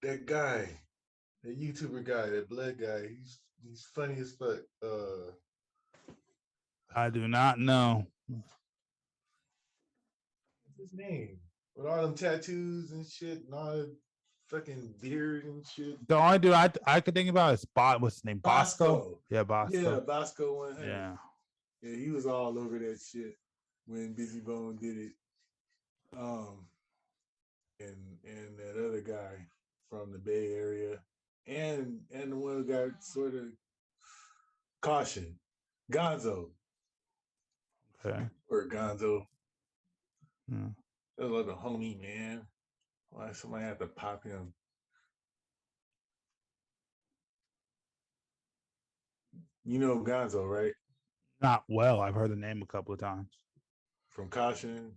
S2: That guy, that YouTuber guy, that blood guy. He's funny as fuck.
S1: I do not know.
S2: What's his name? With all them tattoos and shit, and all the fucking beard and shit.
S1: The only dude I could think about is what's his name? Bosco. Yeah, Bosco.
S2: Yeah, Bosco 100.
S1: Yeah.
S2: Yeah, he was all over that shit when Bizzy Bone did it. And that other guy from the Bay Area, and the one who got sort of caution, Gonzo.
S1: Okay.
S2: Or Gonzo.
S1: Yeah.
S2: That was like a homie, man. Why somebody have to pop him? You know Gonzo, right?
S1: Not well. I've heard the name a couple of times.
S2: From Caution,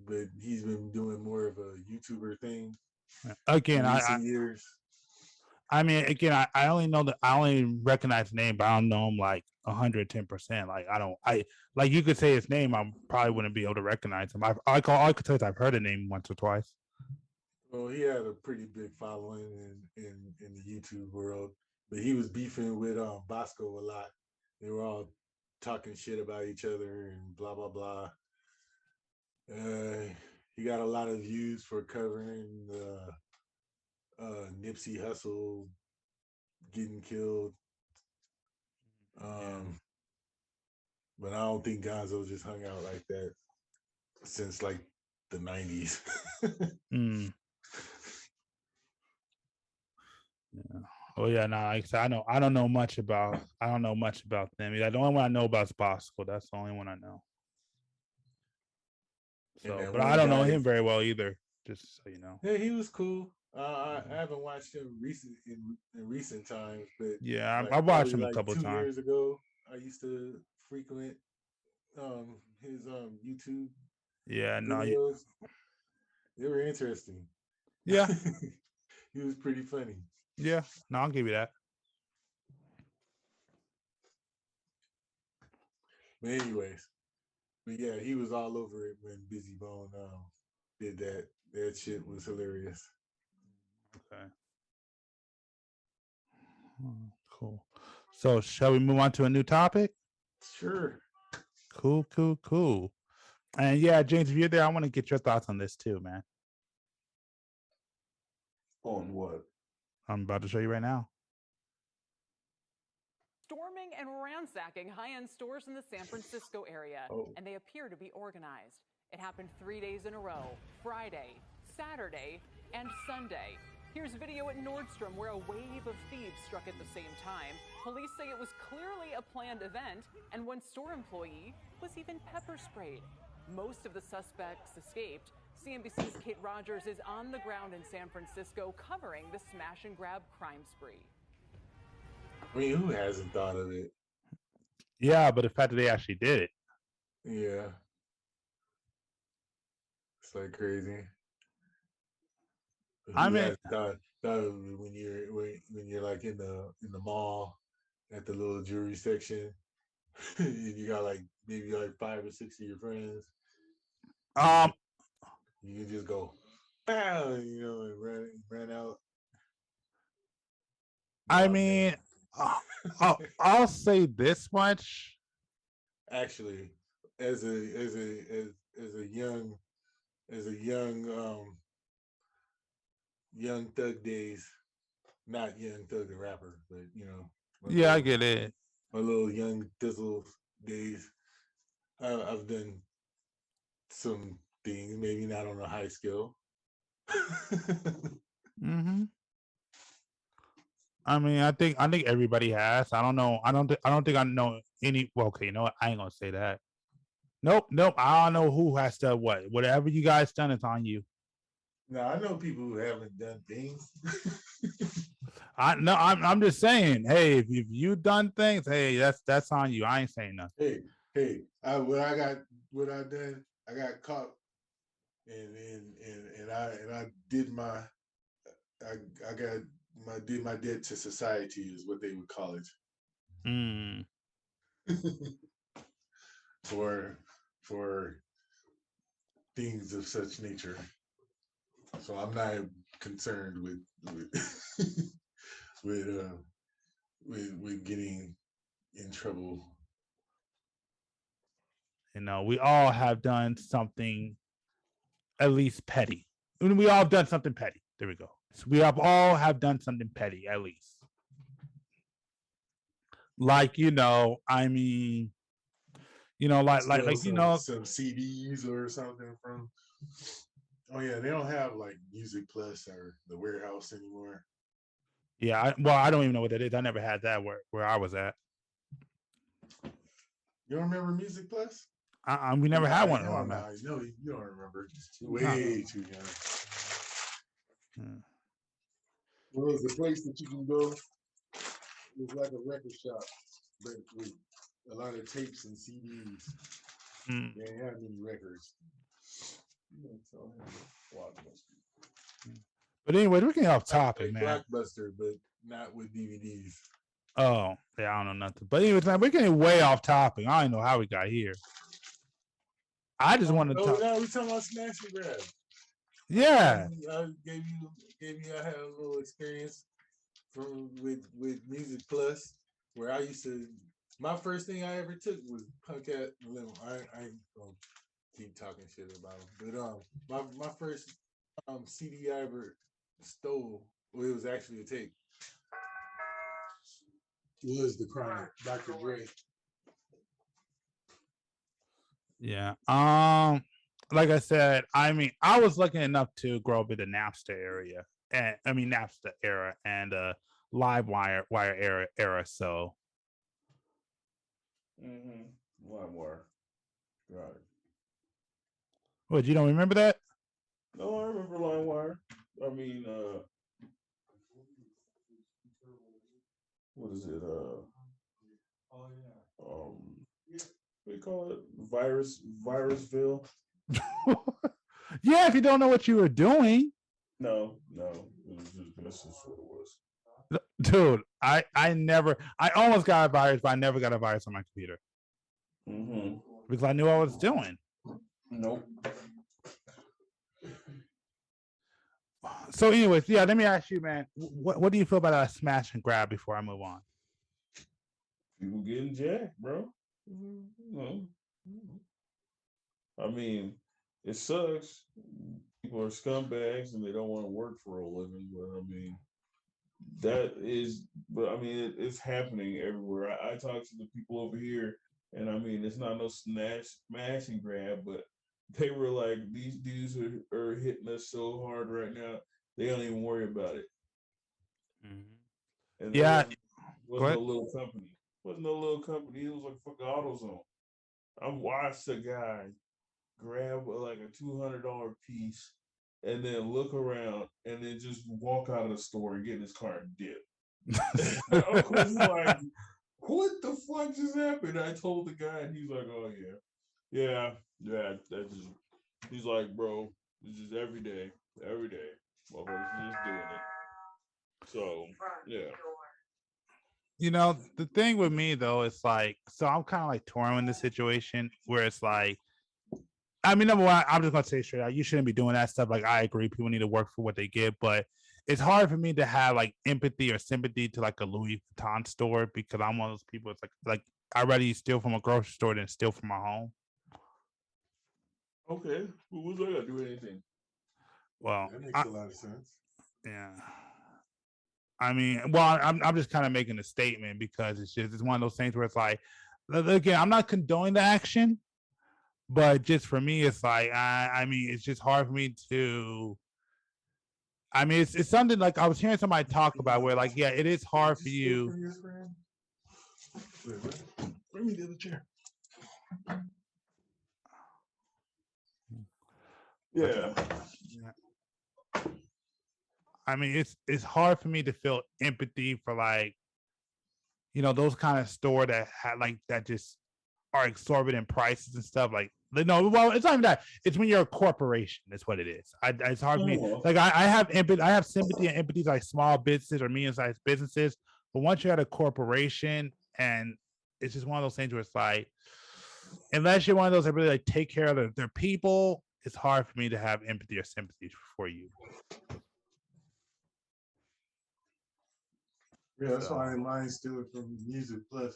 S2: but he's been doing more of a YouTuber thing.
S1: Again, years. I mean, again, I only know that I only recognize the name, but I don't know him like 110%. Like I like you could say his name, I probably wouldn't be able to recognize him. I could tell you I've heard the name once or twice.
S2: Well, he had a pretty big following in the YouTube world, but he was beefing with Bosco a lot. They were all talking shit about each other and blah blah blah. He got a lot of views for covering Nipsey Hussle getting killed. But I don't think Gonzo just hung out like that since like the 90s.
S1: Yeah. Oh yeah, no, like I said, I don't know much about them. Yeah, the only one I know about is Bosco. That's the only one I know. So, but I don't know him very well either. Just so you know.
S2: Yeah, he was cool. I haven't watched him in recent times, but
S1: yeah, I watched him a couple
S2: of times. 2 years ago, I used to frequent his YouTube.
S1: Yeah,
S2: videos. They were interesting.
S1: Yeah,
S2: he was pretty funny.
S1: Yeah, no, I'll give you that.
S2: But anyways, but yeah, he was all over it when Bizzy Bone did that. That shit was hilarious.
S1: Okay. Cool. So shall we move on to a new topic?
S2: Sure.
S1: Cool. And yeah, James, if you're there, I want to get your thoughts on this too, man.
S7: On what?
S1: I'm about to show you right now.
S8: Storming and ransacking high-end stores in the San Francisco area, and they appear to be organized. It happened 3 days in a row, Friday, Saturday, and Sunday. Here's video at Nordstrom where a wave of thieves struck at the same time. Police say it was clearly a planned event, and one store employee was even pepper sprayed. Most of the suspects escaped. CNBC's Kate Rogers is on the ground in San Francisco covering the smash and grab crime spree.
S2: I mean, who hasn't thought of it?
S1: Yeah, but the fact that they actually did it.
S2: Yeah. It's like crazy.
S1: I
S2: Who
S1: mean,
S2: hasn't thought of it when you're like in the mall at the little jewelry section, and you got like maybe like 5 or 6 of your friends. You can just go, bow, and run out.
S1: I mean, I'll say this much.
S2: Actually, as a young young Thug days, not Young Thug the rapper, but
S1: Yeah, I get it.
S2: My little Young Thizzle days, I've done some things, maybe not on a high scale.
S1: Mm-hmm. I mean, I think everybody has. I don't know. I don't think I know any. Well, okay, you know what? I ain't gonna say that. Nope. I don't know who has to what. Whatever you guys done, it's on you.
S2: No, I know people who haven't done things.
S1: I'm just saying. Hey, if you done things, hey, that's on you. I ain't saying nothing.
S2: Hey. What I done. I got caught, and I did my. I did my debt to society is what they would call it. For things of such nature. So I'm not concerned with getting in trouble.
S1: We all have done something at least petty. We all have done something petty. There we go. So we all have done something petty, at least. Like, I mean, like
S2: some CDs or something from. Oh yeah, they don't have like Music Plus or the Warehouse anymore.
S1: Yeah, I don't even know what that is. I never had that where I was at.
S2: You don't remember Music Plus?
S1: We never had one.
S2: No, you don't remember. Way too young. Well, it was a place that you can go. It was like a record shop, but with a lot of tapes and CDs. They didn't have any records.
S1: But anyway, we're getting off topic, man.
S2: Blockbuster, but not with DVDs.
S1: Oh, yeah, I don't know nothing. But anyways, man, we're getting way off topic. I don't know how we got here. I just want to talk.
S2: No, we're talking about smash and grab.
S1: Yeah.
S2: I gave you I had a little experience with Music Plus where I used to. My first thing I ever took was Punk at Limo. I don't keep talking shit about them, but my first CD I ever stole, well, it was actually a tape, was The Chronic, Dr. Dre.
S1: Yeah. Like I said, I mean, I was lucky enough to grow up in the Napster area, and Napster era and limewire era. So.
S7: LimeWire. Got it.
S1: What, you don't remember that?
S7: No, I remember LimeWire. I mean, what is it? What do you call it? Virusville.
S1: Yeah, if you don't know what you were doing.
S7: No, that's just what it was.
S1: Dude, I almost got a virus, but I never got a virus on my computer. Because I knew what I was doing.
S7: Nope.
S1: So anyways, yeah, let me ask you, man, what do you feel about a smash and grab before I move on?
S7: People getting jacked, bro. I mean, it sucks. People are scumbags and they don't want to work for a living. But I mean, it's happening everywhere. I talk to the people over here, and I mean, it's not no smash and grab, but they were like, these dudes are hitting us so hard right now, they don't even worry about it. And
S1: Yeah,
S7: wasn't no little company. Wasn't no little company. It was like fucking AutoZone. I watched a guy grab like a $200 piece and then look around and then just walk out of the store and get in his car and dip. I was like, what the fuck just happened? I told the guy and he's like, oh yeah, that just, he's like, bro, this is every day. Motherfuckers just doing it. So, yeah.
S1: You know, the thing with me though, it's like, so I'm kind of like torn in this situation where it's like, I mean, number one, I'm just gonna say straight out, you shouldn't be doing that stuff. Like, I agree, people need to work for what they get, but it's hard for me to have like empathy or sympathy to like a Louis Vuitton store because I'm one of those people. It's like I'd rather steal from a grocery store than steal from my home.
S7: Okay, well, what's that got to do with anything?
S1: Well,
S2: that makes a lot of sense.
S1: Yeah. I mean, well, I'm just kind of making a statement because it's one of those things where it's like, again, I'm not condoning the action, but just for me, it's like, I mean, it's just hard for me to. I mean, it's something like I was hearing somebody talk about where, like, yeah, it is hard for you.
S2: Bring me the other chair.
S7: Yeah.
S1: I mean, it's hard for me to feel empathy for like, you know, those kind of store that have like that just are exorbitant prices and stuff. Like, no, well, it's not even that. It's when you're a corporation. That's what it is. It's hard for me. Like, I have empathy. I have sympathy and empathy to like small businesses or medium-sized businesses. But once you're at a corporation, and it's just one of those things where it's like, unless you're one of those that really like take care of their people, it's hard for me to have empathy or sympathy for you.
S2: Yeah, that's why I didn't mind stealing from Music Plus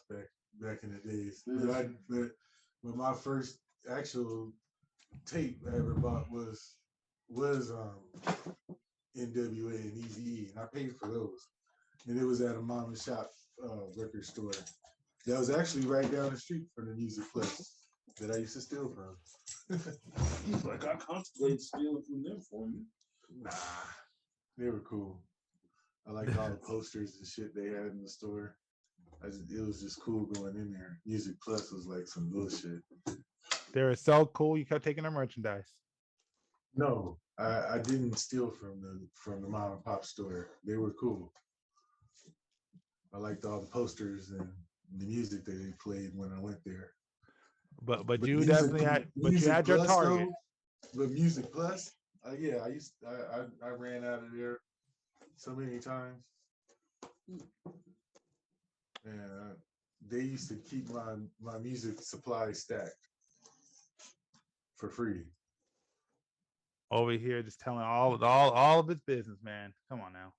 S2: back in the days. But my first actual tape I ever bought was NWA and Eazy-E, and I paid for those. And it was at a mom and shop record store that was actually right down the street from the Music Plus that I used to steal from.
S7: He's like, I contemplated stealing from them for you.
S2: Nah, they were cool. I liked all the posters and shit they had in the store. It was just cool going in there. Music Plus was like some bullshit.
S1: They were so cool. You kept taking their merchandise.
S2: No, I didn't steal from the mom and pop store. They were cool. I liked all the posters and the music that they played when I went there.
S1: But you definitely had, but you had your target.
S2: But Music Plus, yeah, I ran out of there so many times. And they used to keep my music supply stacked for free.
S1: Over here, just telling all of his business, man. Come on now.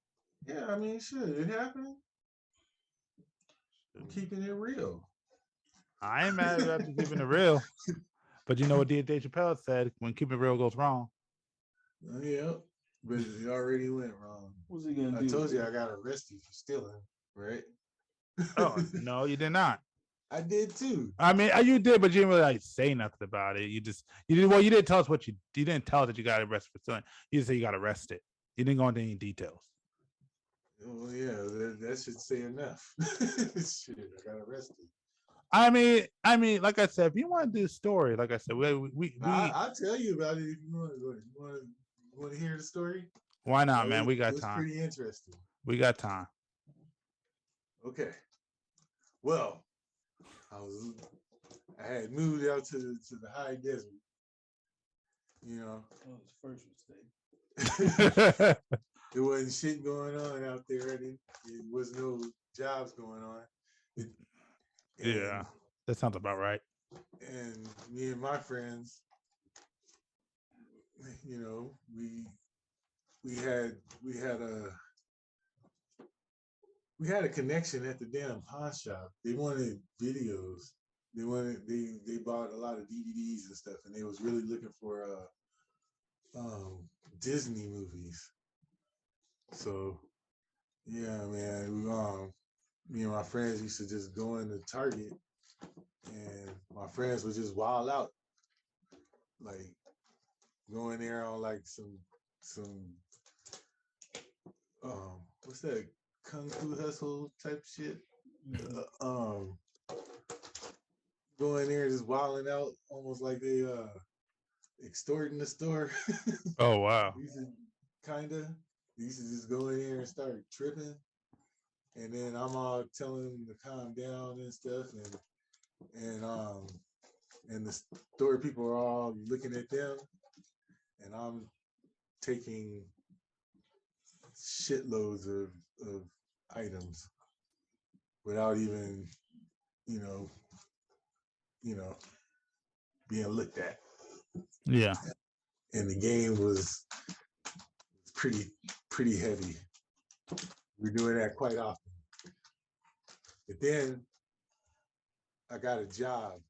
S2: Yeah, I mean, shit, it happened. I'm keeping it real.
S1: I ain't mad at you keeping it real. But you know what Dave Chappelle said, when keeping it real goes wrong.
S2: Yeah, but it already went wrong.
S7: What's he gonna do?
S2: I told you I got arrested for stealing, right?
S1: Oh, no, you did not.
S2: I did too.
S1: I mean, you did, but you didn't really like say nothing about it. You didn't tell us you didn't tell us that you got arrested for stealing. You just said you got arrested. You didn't go into any details.
S2: Well, yeah, that should say enough. Shit, I got arrested.
S1: I mean, like I said, if you want to do the story, like I said,
S2: I'll tell you about it if you want to. You want to hear the story?
S1: Why not, man? We got
S2: time. It's pretty interesting.
S1: We got time.
S2: Okay. Well, I had moved out to the high desert. You know,
S7: it's first mistake.
S2: There wasn't shit going on out there. It was no jobs going on.
S1: Yeah, that sounds about right.
S2: And me and my friends, you know, we had a connection at the damn pawn shop. They wanted videos they bought a lot of DVDs and stuff, and they was really looking for Disney movies. So yeah, man, me and my friends used to just go into Target, and my friends would just wild out, like go in there on like some what's that, Kung Fu Hustle type shit. Go in there just wilding out, almost like they extorting the store.
S1: Oh wow.
S2: They used to just go in here and start tripping, and then I'm all telling them to calm down and stuff, and the store people are all looking at them, and I'm taking shitloads of items without even, you know, being looked at.
S1: Yeah.
S2: And the game was pretty heavy. We're doing that quite often. But then I got a job.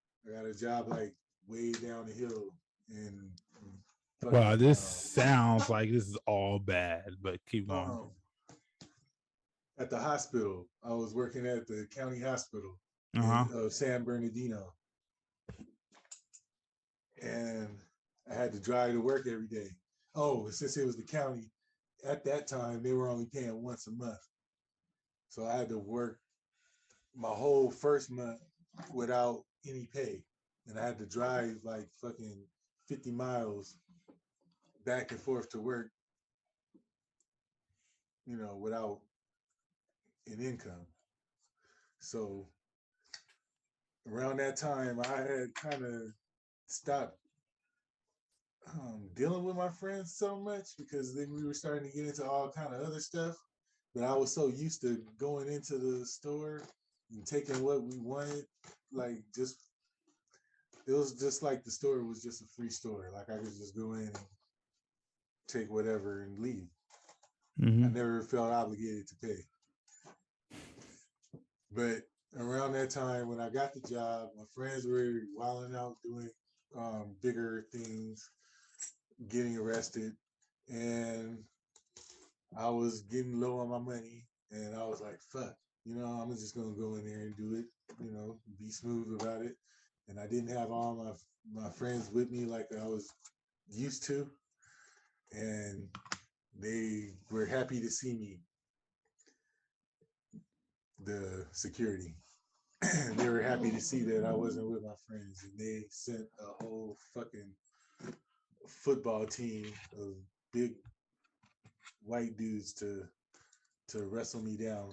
S2: Like way down the hill, and
S1: Wow, this sounds like this is all bad, but keep going.
S2: At the hospital, I was working at the county hospital of San Bernardino, and I had to drive to work every day. Oh, since it was the county, at that time they were only paying once a month, so I had to work my whole first month without any pay, and I had to drive like fucking 50 miles back and forth to work, without an income. So around that time, I had kind of stopped dealing with my friends so much, because then we were starting to get into all kind of other stuff. But I was so used to going into the store and taking what we wanted, like it was just like the store was just a free store. Like I could just go in and take whatever and leave. I never felt obligated to pay. But around that time, when I got the job, my friends were wilding out doing bigger things, getting arrested, and I was getting low on my money, and I was like, fuck, I'm just gonna go in there and do it, be smooth about it. And I didn't have all my friends with me like I was used to, and they were happy to see me, the security. They were happy to see that I wasn't with my friends, and they sent a whole fucking football team of big white dudes to wrestle me down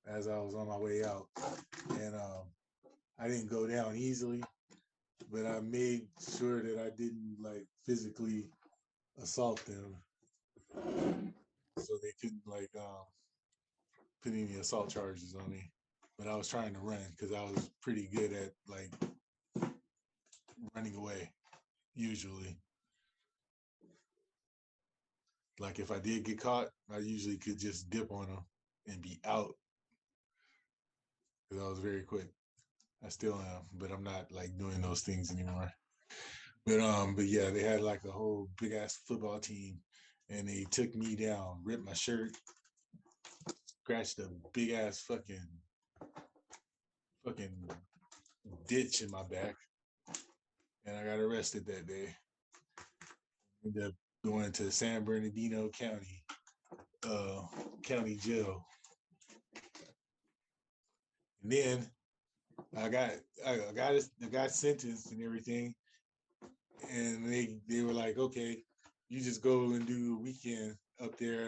S2: as I was on my way out. And I didn't go down easily, but I made sure that I didn't like physically assault them, so they couldn't like put any assault charges on me. But I was trying to run, because I was pretty good at like running away usually. Like if I did get caught, I usually could just dip on them and be out, because I was very quick. I still am, but I'm not like doing those things anymore. But yeah, they had like a whole big ass football team, and they took me down, ripped my shirt, scratched a big ass fucking ditch in my back, and I got arrested that day. Ended up going to San Bernardino County jail. And then I got sentenced and everything, and they were like, okay, you just go and do a weekend up there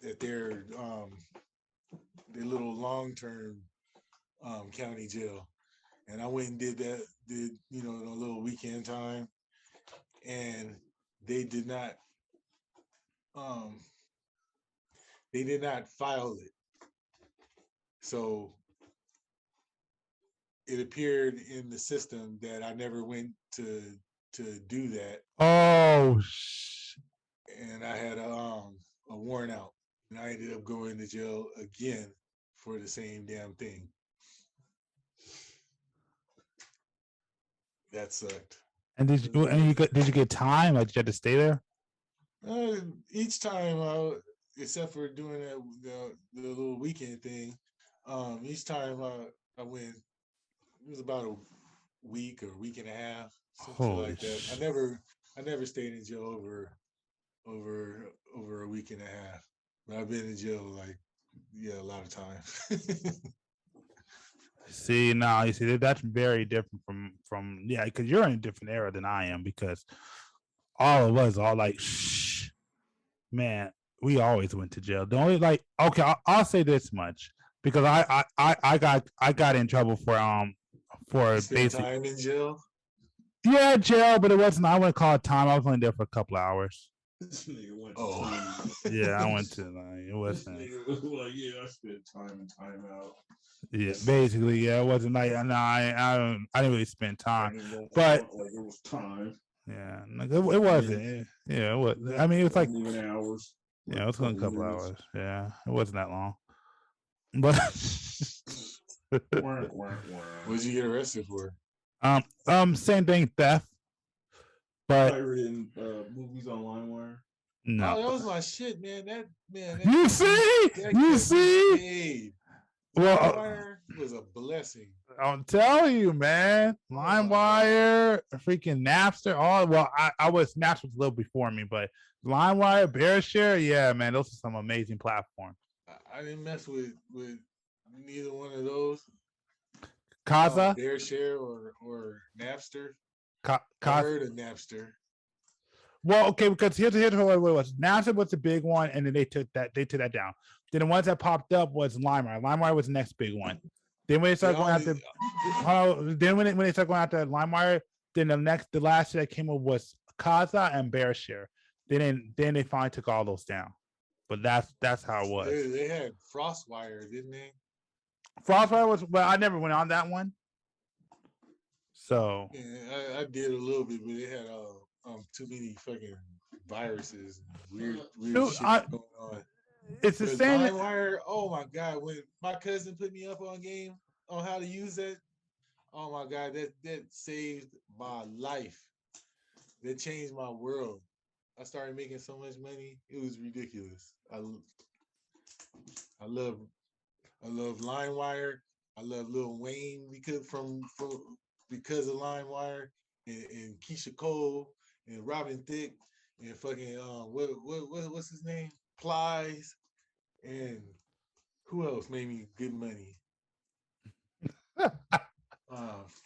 S2: at their little long-term county jail. And I went and did a little weekend time, and they did not file it. So it appeared in the system that I never went to do that.
S1: Oh,
S2: and I had a warrant out, and I ended up going to jail again for the same damn thing. That sucked.
S1: And did you get time? Like, did you have to stay there?
S2: Each time, except for doing the little weekend thing, each time I went, it was about a week or week and a half, something like that. I never stayed in jail over a week and a half. But I've been in jail a lot of times.
S1: See, now you see that's very different from because you're in a different era than I am, because all of us all like, shh, man, we always went to jail. The only okay, I'll say this much, because I got in trouble for
S2: basic time in jail.
S1: Yeah, jail, but it wasn't. I wouldn't call it time. I was only there for a couple of hours. Yeah, I went to it wasn't.
S7: I spent time and time out.
S1: Yeah, basically, yeah, it wasn't like I didn't really spend time, but
S7: it was time.
S1: Yeah, it wasn't. Yeah, it was. I mean, it was like
S7: even hours.
S1: Yeah, it was a couple hours. Yeah, it wasn't that long. But
S2: what did you get arrested for?
S1: Same thing, theft. But
S7: pirating movies on LimeWire.
S2: No, that was my shit, man.
S1: You see. Well,
S2: LimeWire was a blessing.
S1: I'll tell you, man. LimeWire, freaking Napster. I was Napster was a little before me, but LimeWire, BearShare, yeah, man, those are some amazing platforms.
S2: I didn't mess with neither one of those.
S1: Kaza,
S2: BearShare or Napster.
S1: I
S2: heard of Napster.
S1: Well, okay, because here's what it was. Napster was the big one, and then they took that down. Then the ones that popped up was LimeWire. LimeWire was the next big one. Then when they started going after, when they started going after LimeWire, then the last that came up was Kaza and BearShare. Then they finally took all those down. But that's how it was.
S2: They had FrostWire, didn't they?
S1: FrostWire was, well, I never went on that one. So
S2: yeah, I did a little bit, but it had too many fucking viruses and weird shit going on.
S1: It's the same.
S2: LimeWire, oh my god! When my cousin put me up on game on how to use it, oh my god, that saved my life. That changed my world. I started making so much money; it was ridiculous. I love LimeWire. I love Lil Wayne because of LimeWire and Keisha Cole and Robin Thicke and fucking what's his name? Plies, and who else made me good money?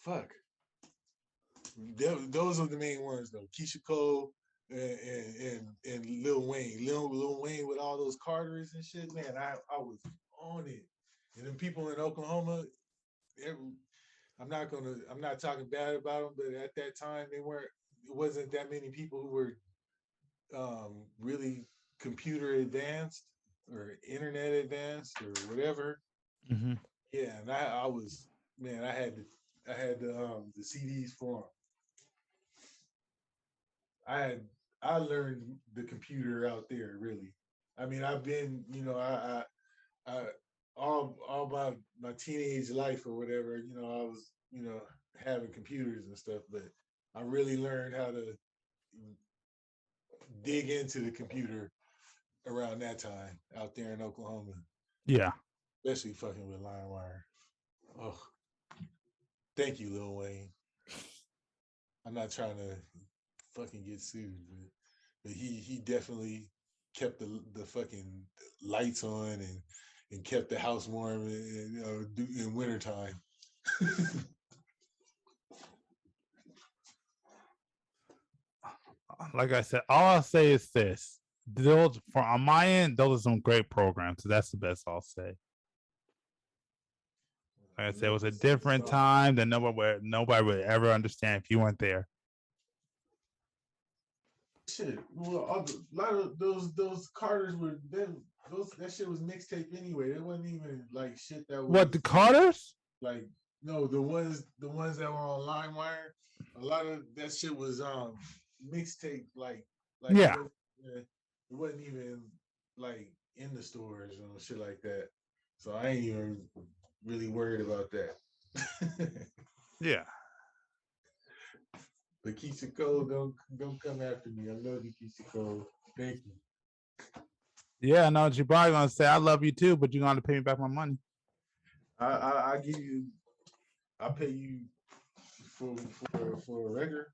S2: Fuck. Those are the main ones though. Keisha Cole and Lil Wayne. Lil Wayne with all those Carters and shit. Man, I was on it. And then people in Oklahoma, I'm not talking bad about them, but at that time it wasn't that many people who were really computer advanced or internet advanced or whatever.
S1: Mm-hmm.
S2: Yeah, and I was, man, I had the CDs for them. I learned the computer out there, really. I mean, I've been, I all my teenage life or whatever, I was, having computers and stuff, but I really learned how to dig into the computer around that time out there in Oklahoma.
S1: Yeah.
S2: Especially fucking with LimeWire. Oh, thank you, Lil Wayne. I'm not trying to fucking get sued, but he definitely kept the fucking lights on and kept the house warm in wintertime.
S1: Like I said, all I'll say is this. Those, on my end, those are some great programs. So that's the best I'll say. Like I said, it was a different time that nobody would ever understand if you weren't there.
S2: Shit, well, a lot of those Carters were that shit was mixtape anyway. It wasn't even like shit that was.
S1: What, the Carters?
S2: Like, no, the ones that were on LimeWire. A lot of that shit was mixtape, like
S1: yeah.
S2: It wasn't even like in the stores or shit like that. So I ain't even really worried about that.
S1: Yeah.
S2: But Keisha Cole, don't come after me. I love you, Keisha Cole. Thank you.
S1: Yeah, no, she probably gonna say I love you too, but you're gonna pay me back my money.
S2: I give you. I pay you for a record.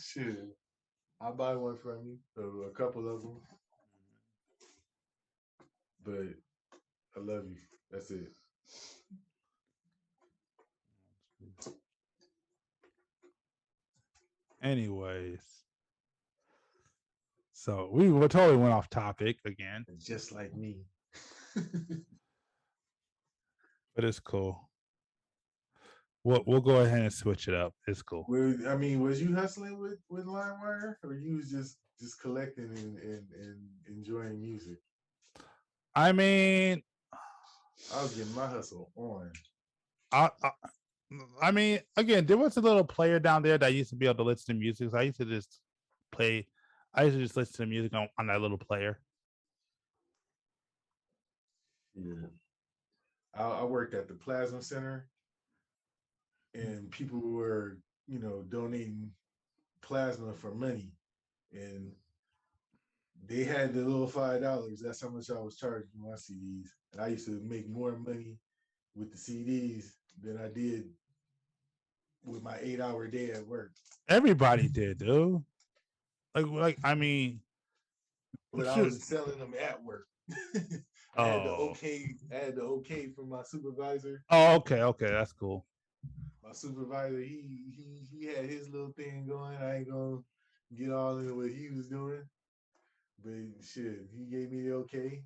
S2: Shit, I'll buy one from you, a couple of them. But I love you. That's it.
S1: Anyways, so we totally went off topic again,
S2: Just like me.
S1: but it's cool. We'll go ahead and switch it up. It's cool.
S2: I mean, was you hustling with LimeWire, or you was just collecting and enjoying music?
S1: I mean,
S2: I was getting my hustle on.
S1: I mean, again, there was a little player down there that used to be able to listen to music. So I used to just play. I used to just listen to music on that little player.
S2: Yeah. I worked at the Plasma Center, and people were, donating plasma for money, and they had the little $5. That's how much I was charging my CDs, and I used to make more money with the CDs than I did with my 8-hour day at work.
S1: Everybody did, dude. Like I mean,
S2: but I was selling them at work. I had the okay from my supervisor.
S1: Oh, okay, that's cool.
S2: My supervisor, he had his little thing going. I ain't gonna get all into what he was doing, but shit, he gave me the okay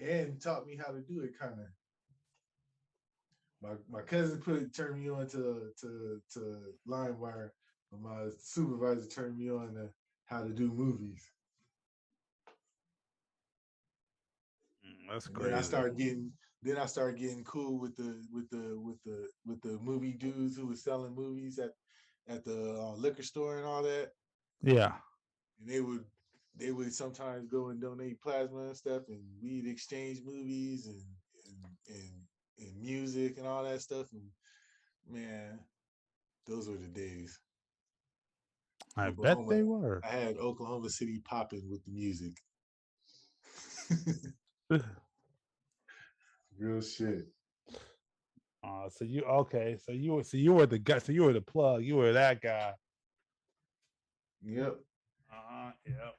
S2: and taught me how to do it. Kind of. My cousin turned me on to LimeWire, but my supervisor turned me on to how to do movies.
S1: That's crazy.
S2: Then I started getting cool with the movie dudes who was selling movies at the liquor store and all that.
S1: Yeah.
S2: And they would sometimes go and donate plasma and stuff, and we'd exchange movies and music and all that stuff. And man, those were the days.
S1: I bet they were.
S2: I had Oklahoma City popping with the music. Real shit.
S1: So you were the guy. So you were the plug. You were that guy.
S2: Yep.
S1: Yep.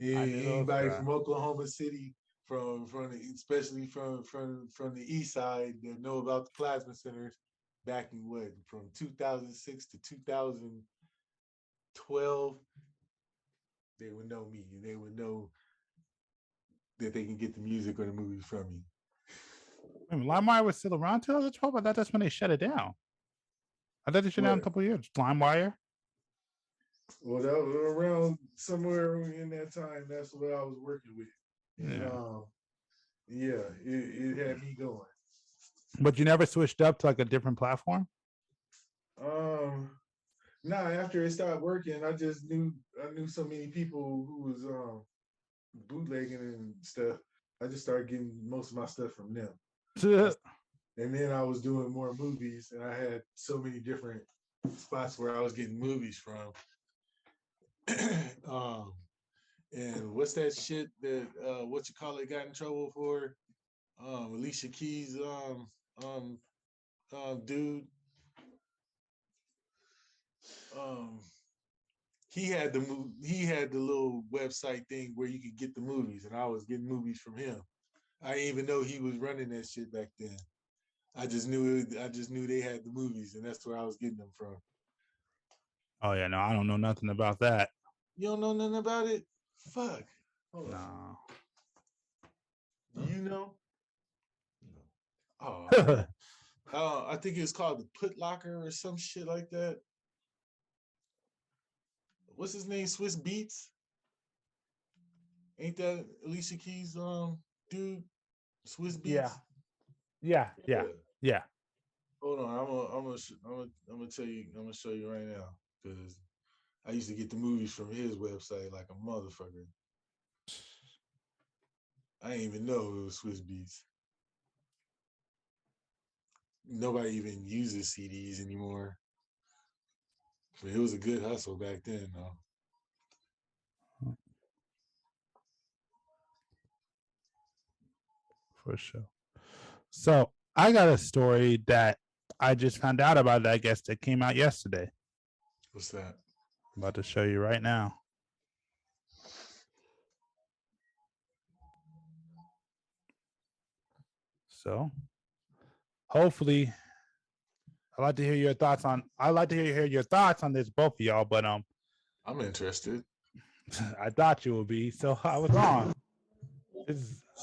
S2: Anybody from Oklahoma City, especially from the east side, that know about the plasma centers back in from 2006 to 2012, they would know me, and they would know that they can get the music or the movies from me.
S1: LimeWire was still around 2012. I thought that's when they shut it down. I thought they shut it down a couple of years. LimeWire.
S2: Well, that was around somewhere in that time. That's what I was working with. And, it had me going.
S1: But you never switched up to like a different platform?
S2: No, after it started working, I knew so many people who was bootlegging and stuff. I just started getting most of my stuff from them. And then I was doing more movies, and I had so many different spots where I was getting movies from. And what's that shit that got in trouble for? Alicia Keys dude. He had the little website thing where you could get the movies, and I was getting movies from him. I didn't even know he was running that shit back then. I just knew they had the movies, and that's where I was getting them from.
S1: Oh yeah, no, I don't know nothing about that.
S2: You don't know nothing about it? Fuck.
S1: No.
S2: Do you know? No. Oh, I think it was called the Put Locker or some shit like that. What's his name? Swiss Beats? Ain't that Alicia Keys dude? Swiss Beats?
S1: Yeah.
S2: Hold on, I'm gonna tell you. I'm gonna show you right now, because I used to get the movies from his website like a motherfucker. I didn't even know it was Swiss Beats. Nobody even uses CDs anymore. It was a good hustle back then, though.
S1: For sure. So I got a story that I just found out about that I guess that came out yesterday.
S2: What's that?
S1: I'm about to show you right now. So hopefully I'd like to hear your thoughts on this, both of y'all, but
S2: I'm interested.
S1: I thought you would be, so I was wrong.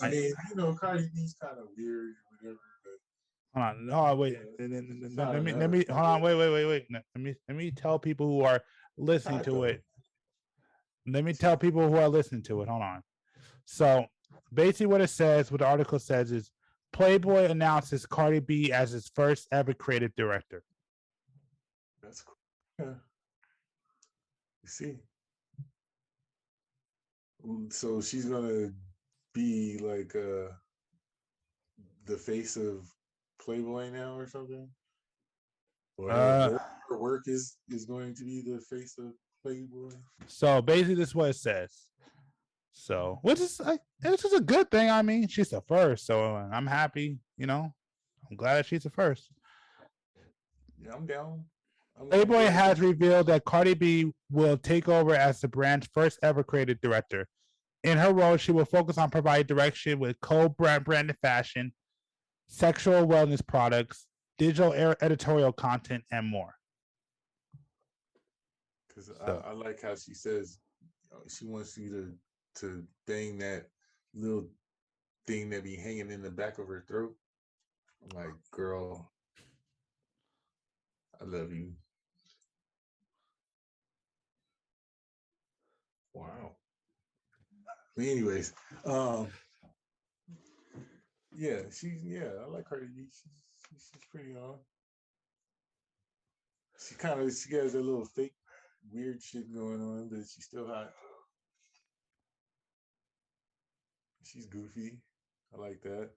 S2: I mean, you know, Cardi B's kind of weird, whatever.
S1: Hold on. No, wait. Let me hold on. Wait. Let me tell people who are listening to it. Let me tell people who are listening to it. Hold on. So basically what the article says is Playboy announces Cardi B as his first ever creative director.
S2: That's cool. Yeah. You see. So she's gonna be like the face of Playboy now or something? Or her work is going to be the face of Playboy.
S1: So basically this is what it says. So which is a good thing. I mean, she's the first, so I'm happy, you know. I'm glad that she's the first.
S2: Yeah, I'm down.
S1: Playboy has revealed that Cardi B will take over as the brand's first ever creative director. In her role, she will focus on providing direction with co-branded fashion, sexual wellness products, digital editorial content, and more.
S2: Because I like how she says she wants you to bang that little thing that be hanging in the back of her throat. I'm like, girl, I love you. Wow. But anyways, yeah, I like Cardi B. She's pretty on. She has a little fake weird shit going on, but she's still hot. She's goofy. I like that.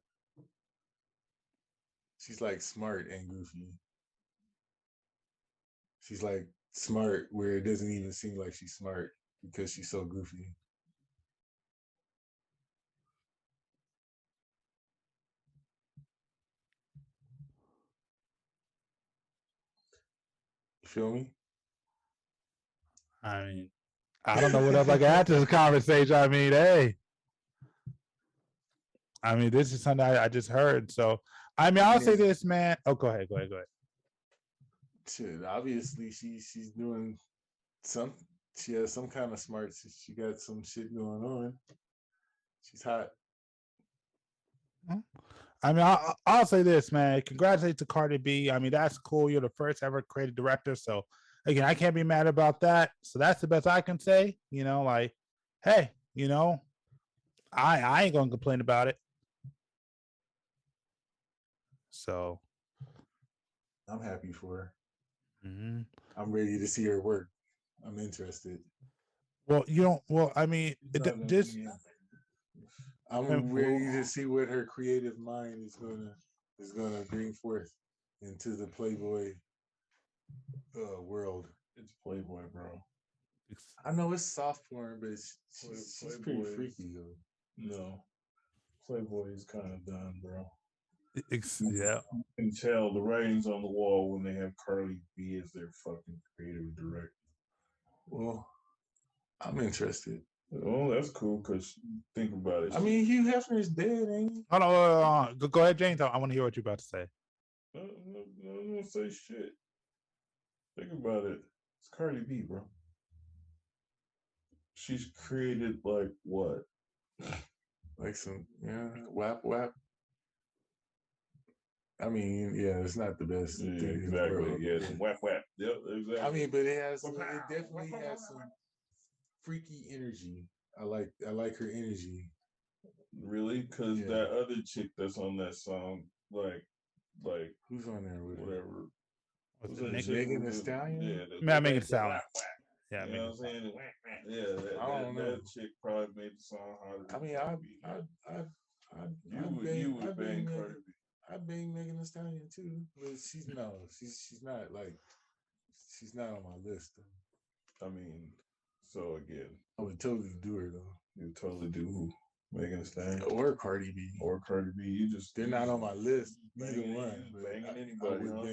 S2: She's like smart and goofy. She's like smart where it doesn't even seem like she's smart because she's so goofy. You feel me?
S1: I mean, I don't know what else I can add to this conversation. I mean, hey. I mean, this is something I just heard. So, I mean, I'll say this, man. Oh, go ahead.
S2: Shit, obviously she's doing some. She has some kind of smarts. She got some shit going on. She's hot.
S1: I mean, I'll say this, man. Congratulations to Cardi B. I mean, that's cool. You're the first ever creative director. So, again, I can't be mad about that. So that's the best I can say. You know, like, hey, you know, I ain't gonna complain about it. So,
S2: I'm happy for her.
S1: Mm-hmm.
S2: I'm ready to see her work. I'm interested.
S1: Well, you don't. Well, I mean, this.
S2: I'm ready to see what her creative mind is gonna bring forth into the Playboy world.
S7: It's Playboy, bro.
S2: I know it's soft porn, but she's pretty freaky though.
S7: No, Playboy is kind of done, bro.
S1: Yeah,
S7: you can tell the writing's on the wall when they have Cardi B as their fucking creative director.
S2: Well, I'm interested.
S7: Oh, that's cool. Because think about it.
S2: I mean, Hugh Hefner's dead, ain't he?
S1: Hold on. Go ahead, James. I want to hear what you're about to say.
S7: No, I don't want to say shit. Think about it. It's Cardi B, bro. She's created like what?
S2: Like some whap. I mean, yeah, it's not the best.
S7: Yeah, exactly. Yeah, some whap. Yep, exactly.
S2: I mean, but it definitely has some freaky energy. I like her energy.
S7: Really? Because that other chick that's on that song, like
S2: who's on there with
S7: whatever.
S2: Was it Megan Thee Stallion?
S1: Yeah, Megan Thee Stallion. Yeah,
S7: you know what I'm saying? Yeah, that chick probably made the song harder.
S2: I mean, you would bang Cardi B. I bang Megan Thee Stallion too, but she's not like she's not on my list. Though.
S7: I mean, so again,
S2: I would totally do her though.
S7: You would totally do who? Megan Thee Stallion
S2: or Cardi B.
S7: They're
S2: not on my list. Neither one.
S7: Banging anybody, huh?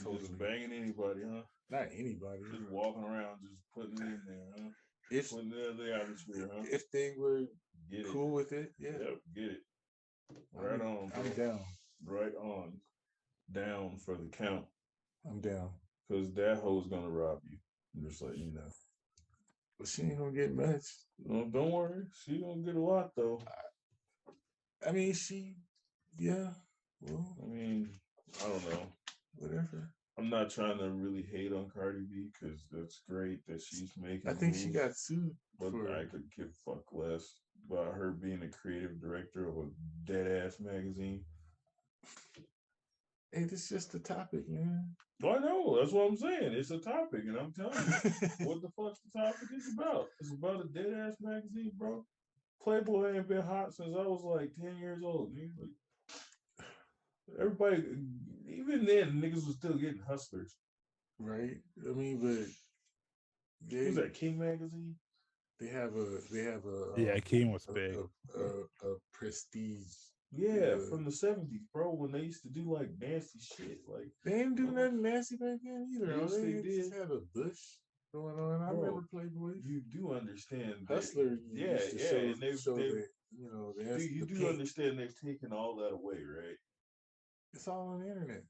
S2: Totally.
S7: Just banging anybody, huh?
S2: Not anybody.
S7: Just walking around, just putting it in there, huh? Putting it in the atmosphere, huh?
S2: If they were cool with it, yeah.
S7: Yep, get it. Right on.
S2: I'm down.
S7: Right on. Down for the count.
S2: I'm down.
S7: Because that hoe's gonna rob you. I'm just letting you know.
S2: But she ain't gonna get much.
S7: No, don't worry. She gonna get a lot though.
S2: I mean, yeah. Well,
S7: I mean, I don't know.
S2: Whatever.
S7: I'm not trying to really hate on Cardi B because that's great that she's making.
S2: I think
S7: moves,
S2: she got sued.
S7: but I could give fuck less about her being a creative director of a dead ass magazine.
S2: Hey, this is just a topic, man.
S7: I know. That's what I'm saying. It's a topic, and I'm telling you, what the fuck's the topic is about? It's about a dead ass magazine, bro. Playboy ain't been hot since I was like 10 years old. Dude. Like, everybody, even then, niggas was still getting hustlers.
S2: Right? I mean, but
S7: Who's that? King magazine?
S2: They have a
S1: yeah, King was big.
S2: A prestige.
S7: Yeah, from the 70s, bro, when they used to do like nasty shit. Like
S2: they didn't do nothing nasty back then either.
S7: Yes,
S2: they
S7: did.
S2: just had a bush going on. I remember Playboy.
S7: You do understand
S2: Hustler.
S7: Yeah, and they you do
S2: pink.
S7: understand they've taken all that away, right?
S2: It's all on the internet.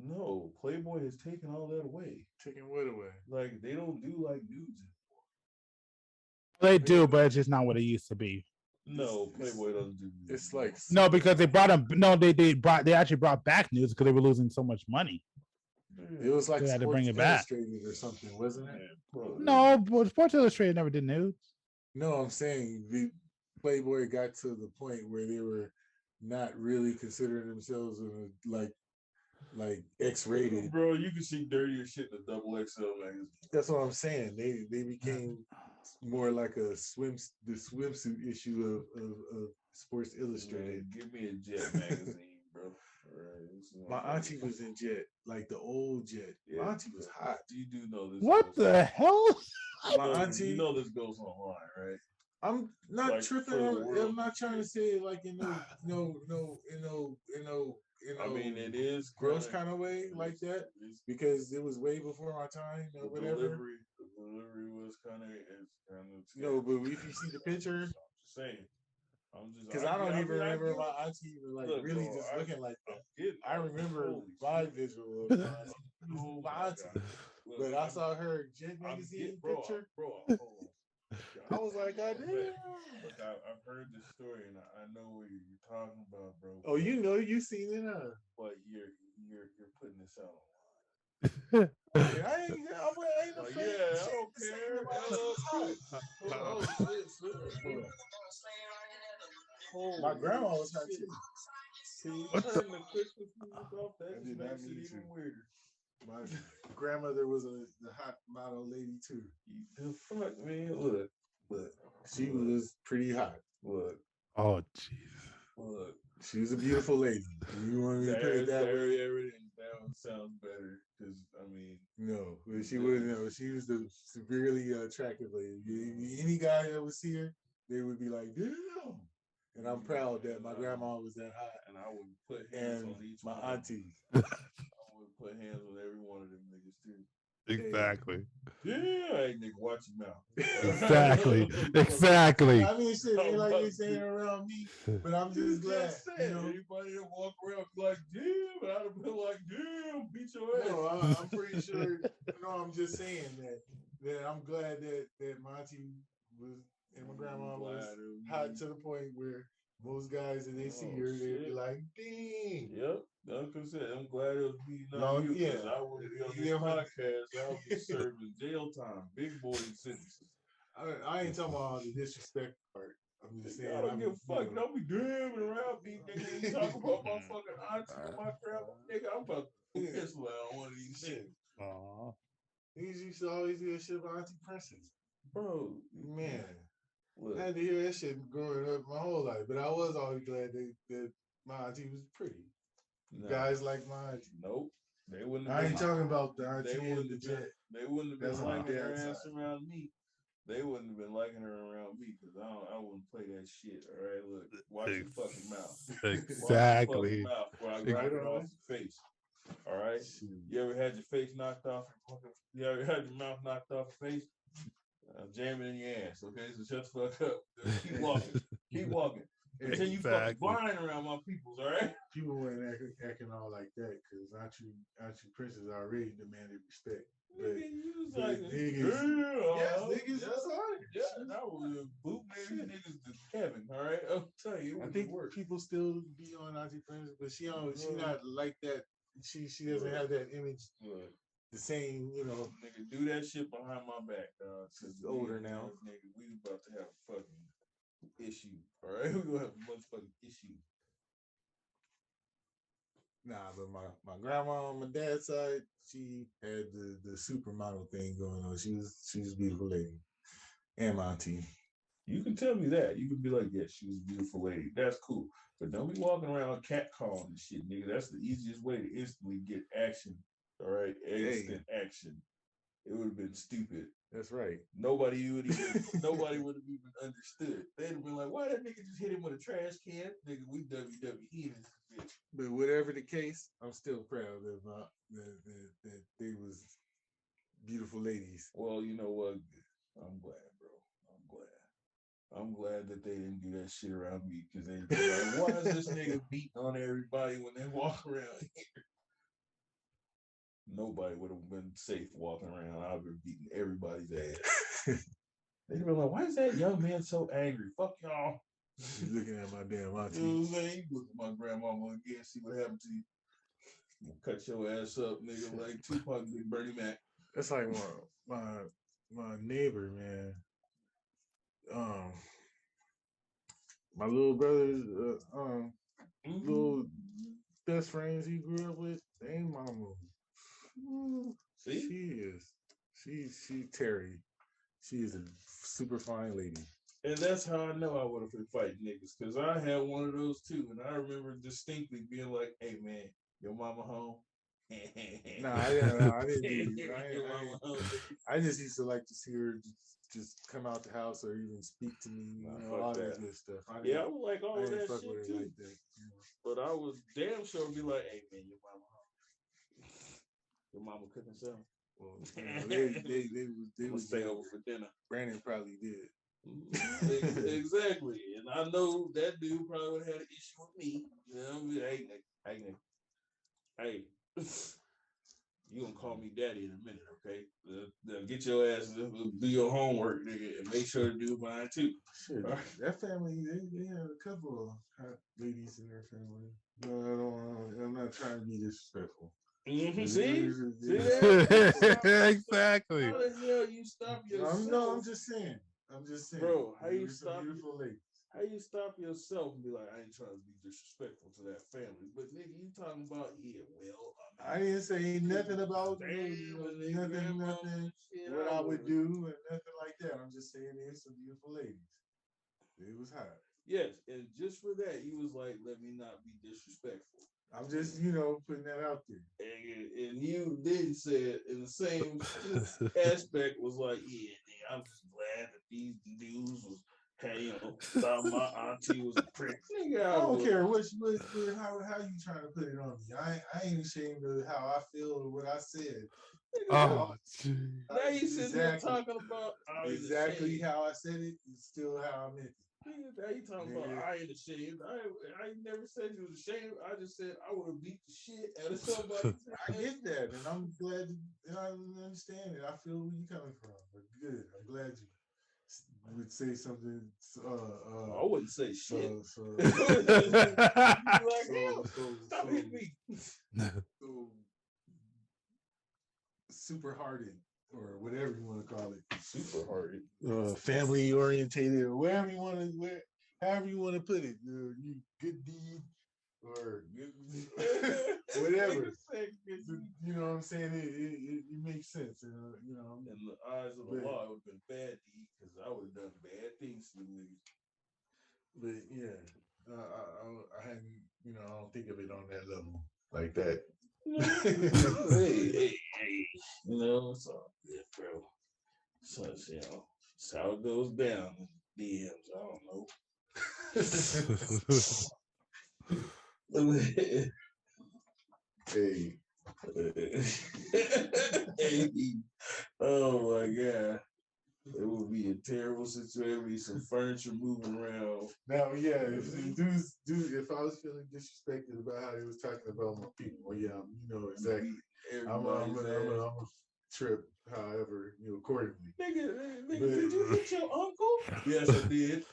S7: No, Playboy has taken all that away.
S2: Taking what away?
S7: Like they don't do like nudes anymore.
S1: They do, but it's just not what it used to be.
S7: No, Playboy doesn't do nudes.
S2: It's like
S1: no, because they brought them. No, they actually brought back nudes because they were losing so much money.
S2: It was like
S1: they had to bring it
S2: back
S1: back
S2: or something, wasn't it?
S1: No, but Sports Illustrated never did nudes.
S2: No, I'm saying the Playboy got to the point where they were not really considering themselves like X-rated.
S7: Bro, you can see dirtier shit in the XXL magazine.
S2: That's what I'm saying. They became more like the swimsuit issue of Sports Illustrated.
S7: Man, give me a Jet magazine, bro.
S2: My auntie was in Jet, like the old Jet.
S7: Yeah,
S2: my auntie was hot.
S7: You do know this.
S1: What the hell?
S2: My auntie,
S7: you know this goes online, right?
S2: I'm not
S7: like
S2: tripping. I'm not trying to say it like
S7: I mean, it is
S2: gross kind of way like that because it was way before my time or whatever.
S7: The delivery was kind of.
S2: No, but if you see the picture,
S7: I'm just saying.
S2: Because I don't even remember my auntie even really just looking like that. I remember my visual of my auntie, but I saw her Jet magazine picture.
S7: Bro,
S2: I was like, God damn.
S7: Look, I've heard this story and I know what you're talking about, bro.
S2: Oh, you seen it, huh?
S7: But you're putting this out
S2: online. I ain't no
S7: yeah, I don't care.
S2: My grandma was hot too.
S7: See, what the Christmas music off? That just makes it even weirder.
S2: My grandmother was the hot model lady too.
S7: The fuck, man? Look.
S2: She was pretty hot.
S7: Look.
S1: Oh, jeez.
S7: Look.
S2: She was a beautiful lady. You want me to put it that way?
S7: That one sounds better because I mean,
S2: no, she wouldn't know. She was the severely attractive lady. Any guy that would see her, they would be like, "Damn." And I'm proud that my grandma was that hot.
S7: And I would put hands on each
S2: my
S7: one.
S2: auntie.
S7: I would put hands on every one of them niggas too.
S1: Exactly.
S7: Yeah, hey nigga, watch your mouth.
S1: Exactly.
S2: I mean, shit ain't like they saying around me, but I'm just glad.
S7: Anybody that walk around like, damn, I'd have been like, damn, beat your ass.
S2: No, I'm pretty sure. No, I'm just saying that I'm glad that my auntie was and my grandma was hot to the point where most guys, and they see her, they'd be like, dang.
S7: Yep. Like I said, I'm glad it was beating on you because I would be on this podcast. I would be serving jail time, big boy sentences.
S2: I ain't talking about all the disrespect part. I'm just saying.
S7: I don't give a fuck. Don't be damning around me, nigga. You talking about my fucking auntie and my grandma, nigga. I'm about to piss on one of these shit.
S1: Aww.
S2: Niggas used to always do that shit about Auntie Princess.
S7: Bro,
S2: man.
S7: Look.
S2: I had to hear that shit growing up my whole life, but I was always glad that my auntie was pretty. No. Guys like my auntie.
S7: Nope. They wouldn't have
S2: I
S7: been,
S2: ain't talking about the
S7: they
S2: auntie
S7: wouldn't
S2: and the
S7: have been,
S2: jet.
S7: they wouldn't have
S2: That's
S7: been
S2: on my
S7: liking her
S2: dad's
S7: ass
S2: side.
S7: around me. They wouldn't have been liking her around me because I wouldn't play that shit. All right, look, watch your fucking mouth.
S1: Exactly.
S7: Watch your fucking mouth before I grind it off your face. All right. You ever had your face knocked off? You ever had your mouth knocked off your face? Jam it in your ass. Okay, so shut the fuck up. Keep walking. Keep walking. Until you fucking blind around my peoples. All right.
S2: People weren't acting all like that because Auntie Princess already demanded respect. Niggas, that's hard.
S7: Yeah, that was bootleg niggas to Kevin. All right, I'm telling you,
S2: I think people still be on Auntie Princess, but she not like that. She doesn't have that image. The same,
S7: nigga, do that shit behind my back, dog.
S2: She's older now.
S7: Nigga, we about to have a fucking issue. All right, we gonna have a motherfucking issue.
S2: Nah, but my grandma on my dad's side, she had the supermodel thing going on. She was a beautiful lady. And my auntie.
S7: You can tell me that. You can be like, yeah, she was a beautiful lady. That's cool. But don't be walking around catcalling and shit, nigga. That's the easiest way to instantly get action. All right, instant action. It would have been stupid.
S2: That's right.
S7: Nobody would have even understood. They'd have been like, why that nigga just hit him with a trash can? Nigga, we WWE in this bitch.
S2: But whatever the case, I'm still proud of that they was beautiful ladies.
S7: Well, you know what? I'm glad, bro. I'm glad that they didn't do that shit around me because they'd be like, why is this nigga beating on everybody when they walk around here? Nobody would have been safe walking around. I've been beating everybody's ass. They'd be like, why is that young man so angry? Fuck y'all.
S2: She's looking at my damn auntie.
S7: You know what I'm saying? You look at my grandmama again, see what happened to you. Cut your ass up, nigga, like Tupac did Bernie Mac.
S2: That's like my neighbor, man. My little brother's little best friends he grew up with, they ain't mama.
S7: See?
S2: She Terry. She is a super fine lady.
S7: And that's how I know I would have been fighting niggas, because I had one of those too. And I remember distinctly being like, hey man, your mama home?
S2: Nah, I didn't do it. I just used to like to see her just come out the house or even speak to me, all that good stuff.
S7: I was like all that shit too. Like that, But I was damn sure be like, hey man, your mama home? Your mama cooking something?
S2: Well, they would
S7: stay over for dinner.
S2: Brandon probably did.
S7: Exactly. And I know that dude probably would have had an issue with me. You know, hey, you gonna call me daddy in a minute, okay? Get your ass, do your homework, nigga, and make sure to do mine too.
S2: Shit, that family, they had a couple of hot ladies in their family. No, I'm not trying to be disrespectful.
S7: Mm-hmm. See
S1: that? Exactly.
S7: How the hell you stop yourself?
S2: No, I'm just saying,
S7: bro. How you stop? Beautiful ladies. How you stop yourself and be like, I ain't trying to be disrespectful to that family, but nigga, you talking about
S2: I didn't say nothing about nothing what I would do and nothing like that. I'm just saying there's some beautiful ladies. It was hot.
S7: Yes, and just for that, you was like, let me not be disrespectful.
S2: I'm just, putting that out there.
S7: And you did say it in the same aspect was like, yeah, nigga, I'm just glad that these dudes was, hey, thought my auntie was a prick. Nigga,
S2: I don't care how you trying to put it on me. I ain't ashamed of how I feel or what I said.
S7: Now you sitting there talking about
S2: exactly how I said it is still how I meant it.
S7: Now you talking about I ain't ashamed. I never said you was ashamed. I just said I would have beat the shit out of somebody.
S2: I get that, and I'm glad I understand it. I feel where you're coming from. But good. I'm glad you would say something.
S7: I wouldn't say shit.
S2: So
S7: stop hitting me.
S2: Super hearted, or whatever you want to call it.
S7: Super hearted.
S2: Family orientated, or wherever you want to, however you want to put it. You good deed, or whatever. You know what I'm saying? It makes sense. In
S7: the eyes of the law, it would have been bad deed because I would have done bad things to the niggas.
S2: But yeah, I hadn't, I don't think of it on that level like that.
S7: Hey, you know, so yeah, bro. So you know, that's how it goes down in DMs. I don't know.
S2: Hey.
S7: Hey. Oh my God. It would be a terrible situation. Be some furniture moving around.
S2: Now, yeah, if I was feeling disrespected about how he was talking about my people, well, yeah, you know exactly. I'm a trip, however, you know, accordingly.
S7: Nigga, did you hit your uncle? Yes, I did.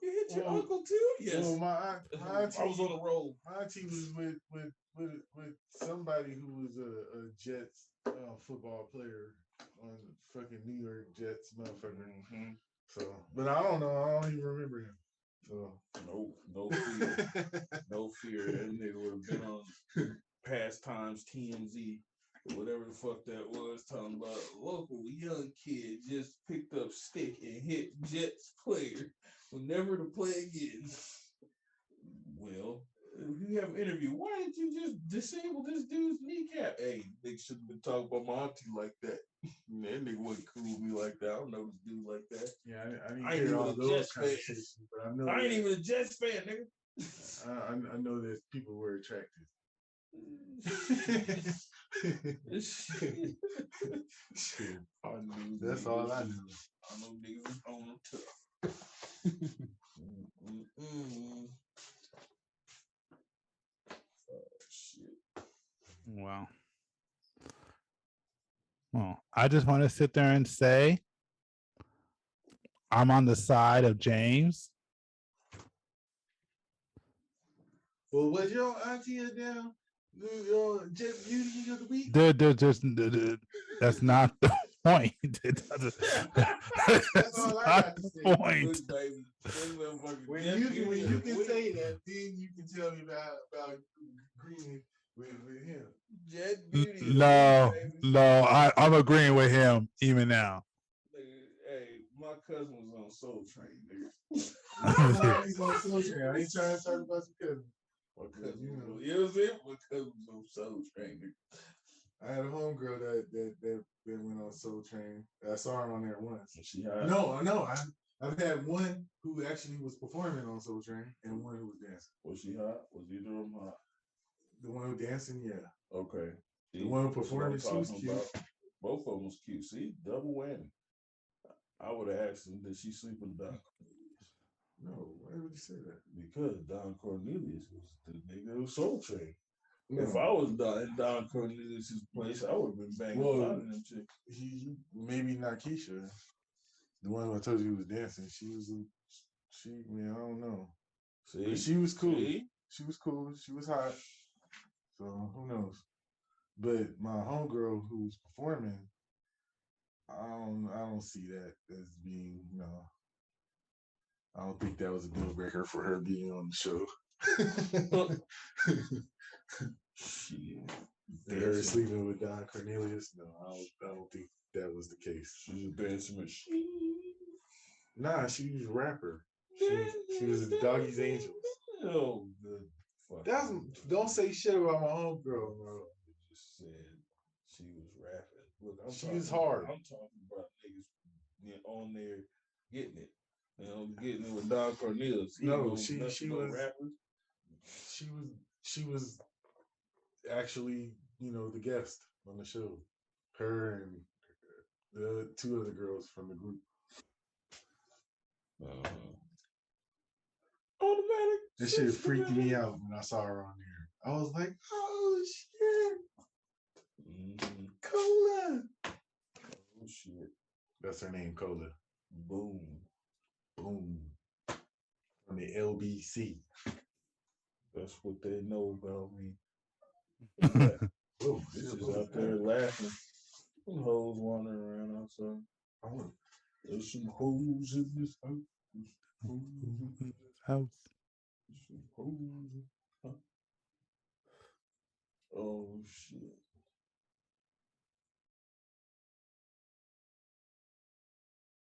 S7: You hit your uncle too? Yes.
S2: Well, my auntie,
S7: I was on the roll.
S2: My auntie was with somebody who was a Jets football player on fucking New York Jets, motherfucker.
S7: Mm-hmm.
S2: So, but I don't know. I don't even remember him. So,
S7: no fear, no fear. That nigga would have been on Pastimes TMZ. Whatever the fuck that was, talking about a local young kid just picked up stick and hit Jets player, will never to play again. Well, if you have an interview, why didn't you just disable this dude's kneecap? Hey, they shouldn't have been talking about my auntie like that. That nigga wasn't cool with me like that. I don't know this dude like that.
S2: Yeah, I didn't hear all those conversations, but I know
S7: I ain't even a Jets fan, nigga.
S2: I know that people were attracted. That's all I know.
S7: I know niggas was on them tough. Oh, shit.
S1: Wow. Well, I just want to sit there and say I'm on the side of James.
S2: Well, was your auntie down? Jet Beauty of the week?
S1: That's not the point. That's not the point.
S2: When you can say that, then you can tell me about agreeing with him.
S7: Jet Beauty.
S1: No, I'm agreeing with him even now.
S7: Hey, my cousin was on Soul Train, nigga.
S2: He's on Soul Train. I ain't trying to talk about your cousin.
S7: My cousin, you know what I'm saying? My cousin was on Soul Train, nigga.
S2: I had a homegirl that went on Soul Train. I saw her on there once.
S7: She hot?
S2: No. I've had one who actually was performing on Soul Train and one who was dancing.
S7: Was she hot? Was either of them hot?
S2: The one who dancing, yeah.
S7: Okay.
S2: The one who performing, she was cute.
S7: Both of them was cute. See, double whammy. I would have asked him, did she sleep with Don Cornelius?
S2: No, why would you say that?
S7: Because Don Cornelius was the nigga who Soul Train.
S2: No.
S7: If I was in Don Cornelius' place, I would have been banging a lot of them chicks.
S2: He maybe not Keisha. The one who I told you was dancing. She, man, I don't know.
S7: See?
S2: But she was cool.
S7: See?
S2: She was cool. She was hot. So who knows? But my homegirl who's performing, I don't see that as being, no. I don't think that was a deal breaker for her being on the show. Her sleeping with Don Cornelius? No, I don't think that was the case.
S7: She's a dancing machine.
S2: Nah, she was a rapper. She was a Doggy's Angels.
S7: Oh, good.
S2: Don't say shit about my homegirl, bro.
S7: You just said she was rapping. Look,
S2: she was hard.
S7: I'm talking about niggas on there getting it. You know, getting it with Don Cornelius.
S2: No, she was rappers. She was actually, you know, the guest on the show. Her and the two other girls from the group.
S7: Automatic.
S2: This shit freaked me out when I saw her on there. I was like, oh shit. Cola.
S7: Oh shit.
S2: That's her name, Cola.
S7: Boom.
S2: Boom. From the LBC.
S7: That's what they know about me. Oh, this is out there laughing. Some hoes wandering around outside. There's some hoes in this house. Some hoes. Oh shit.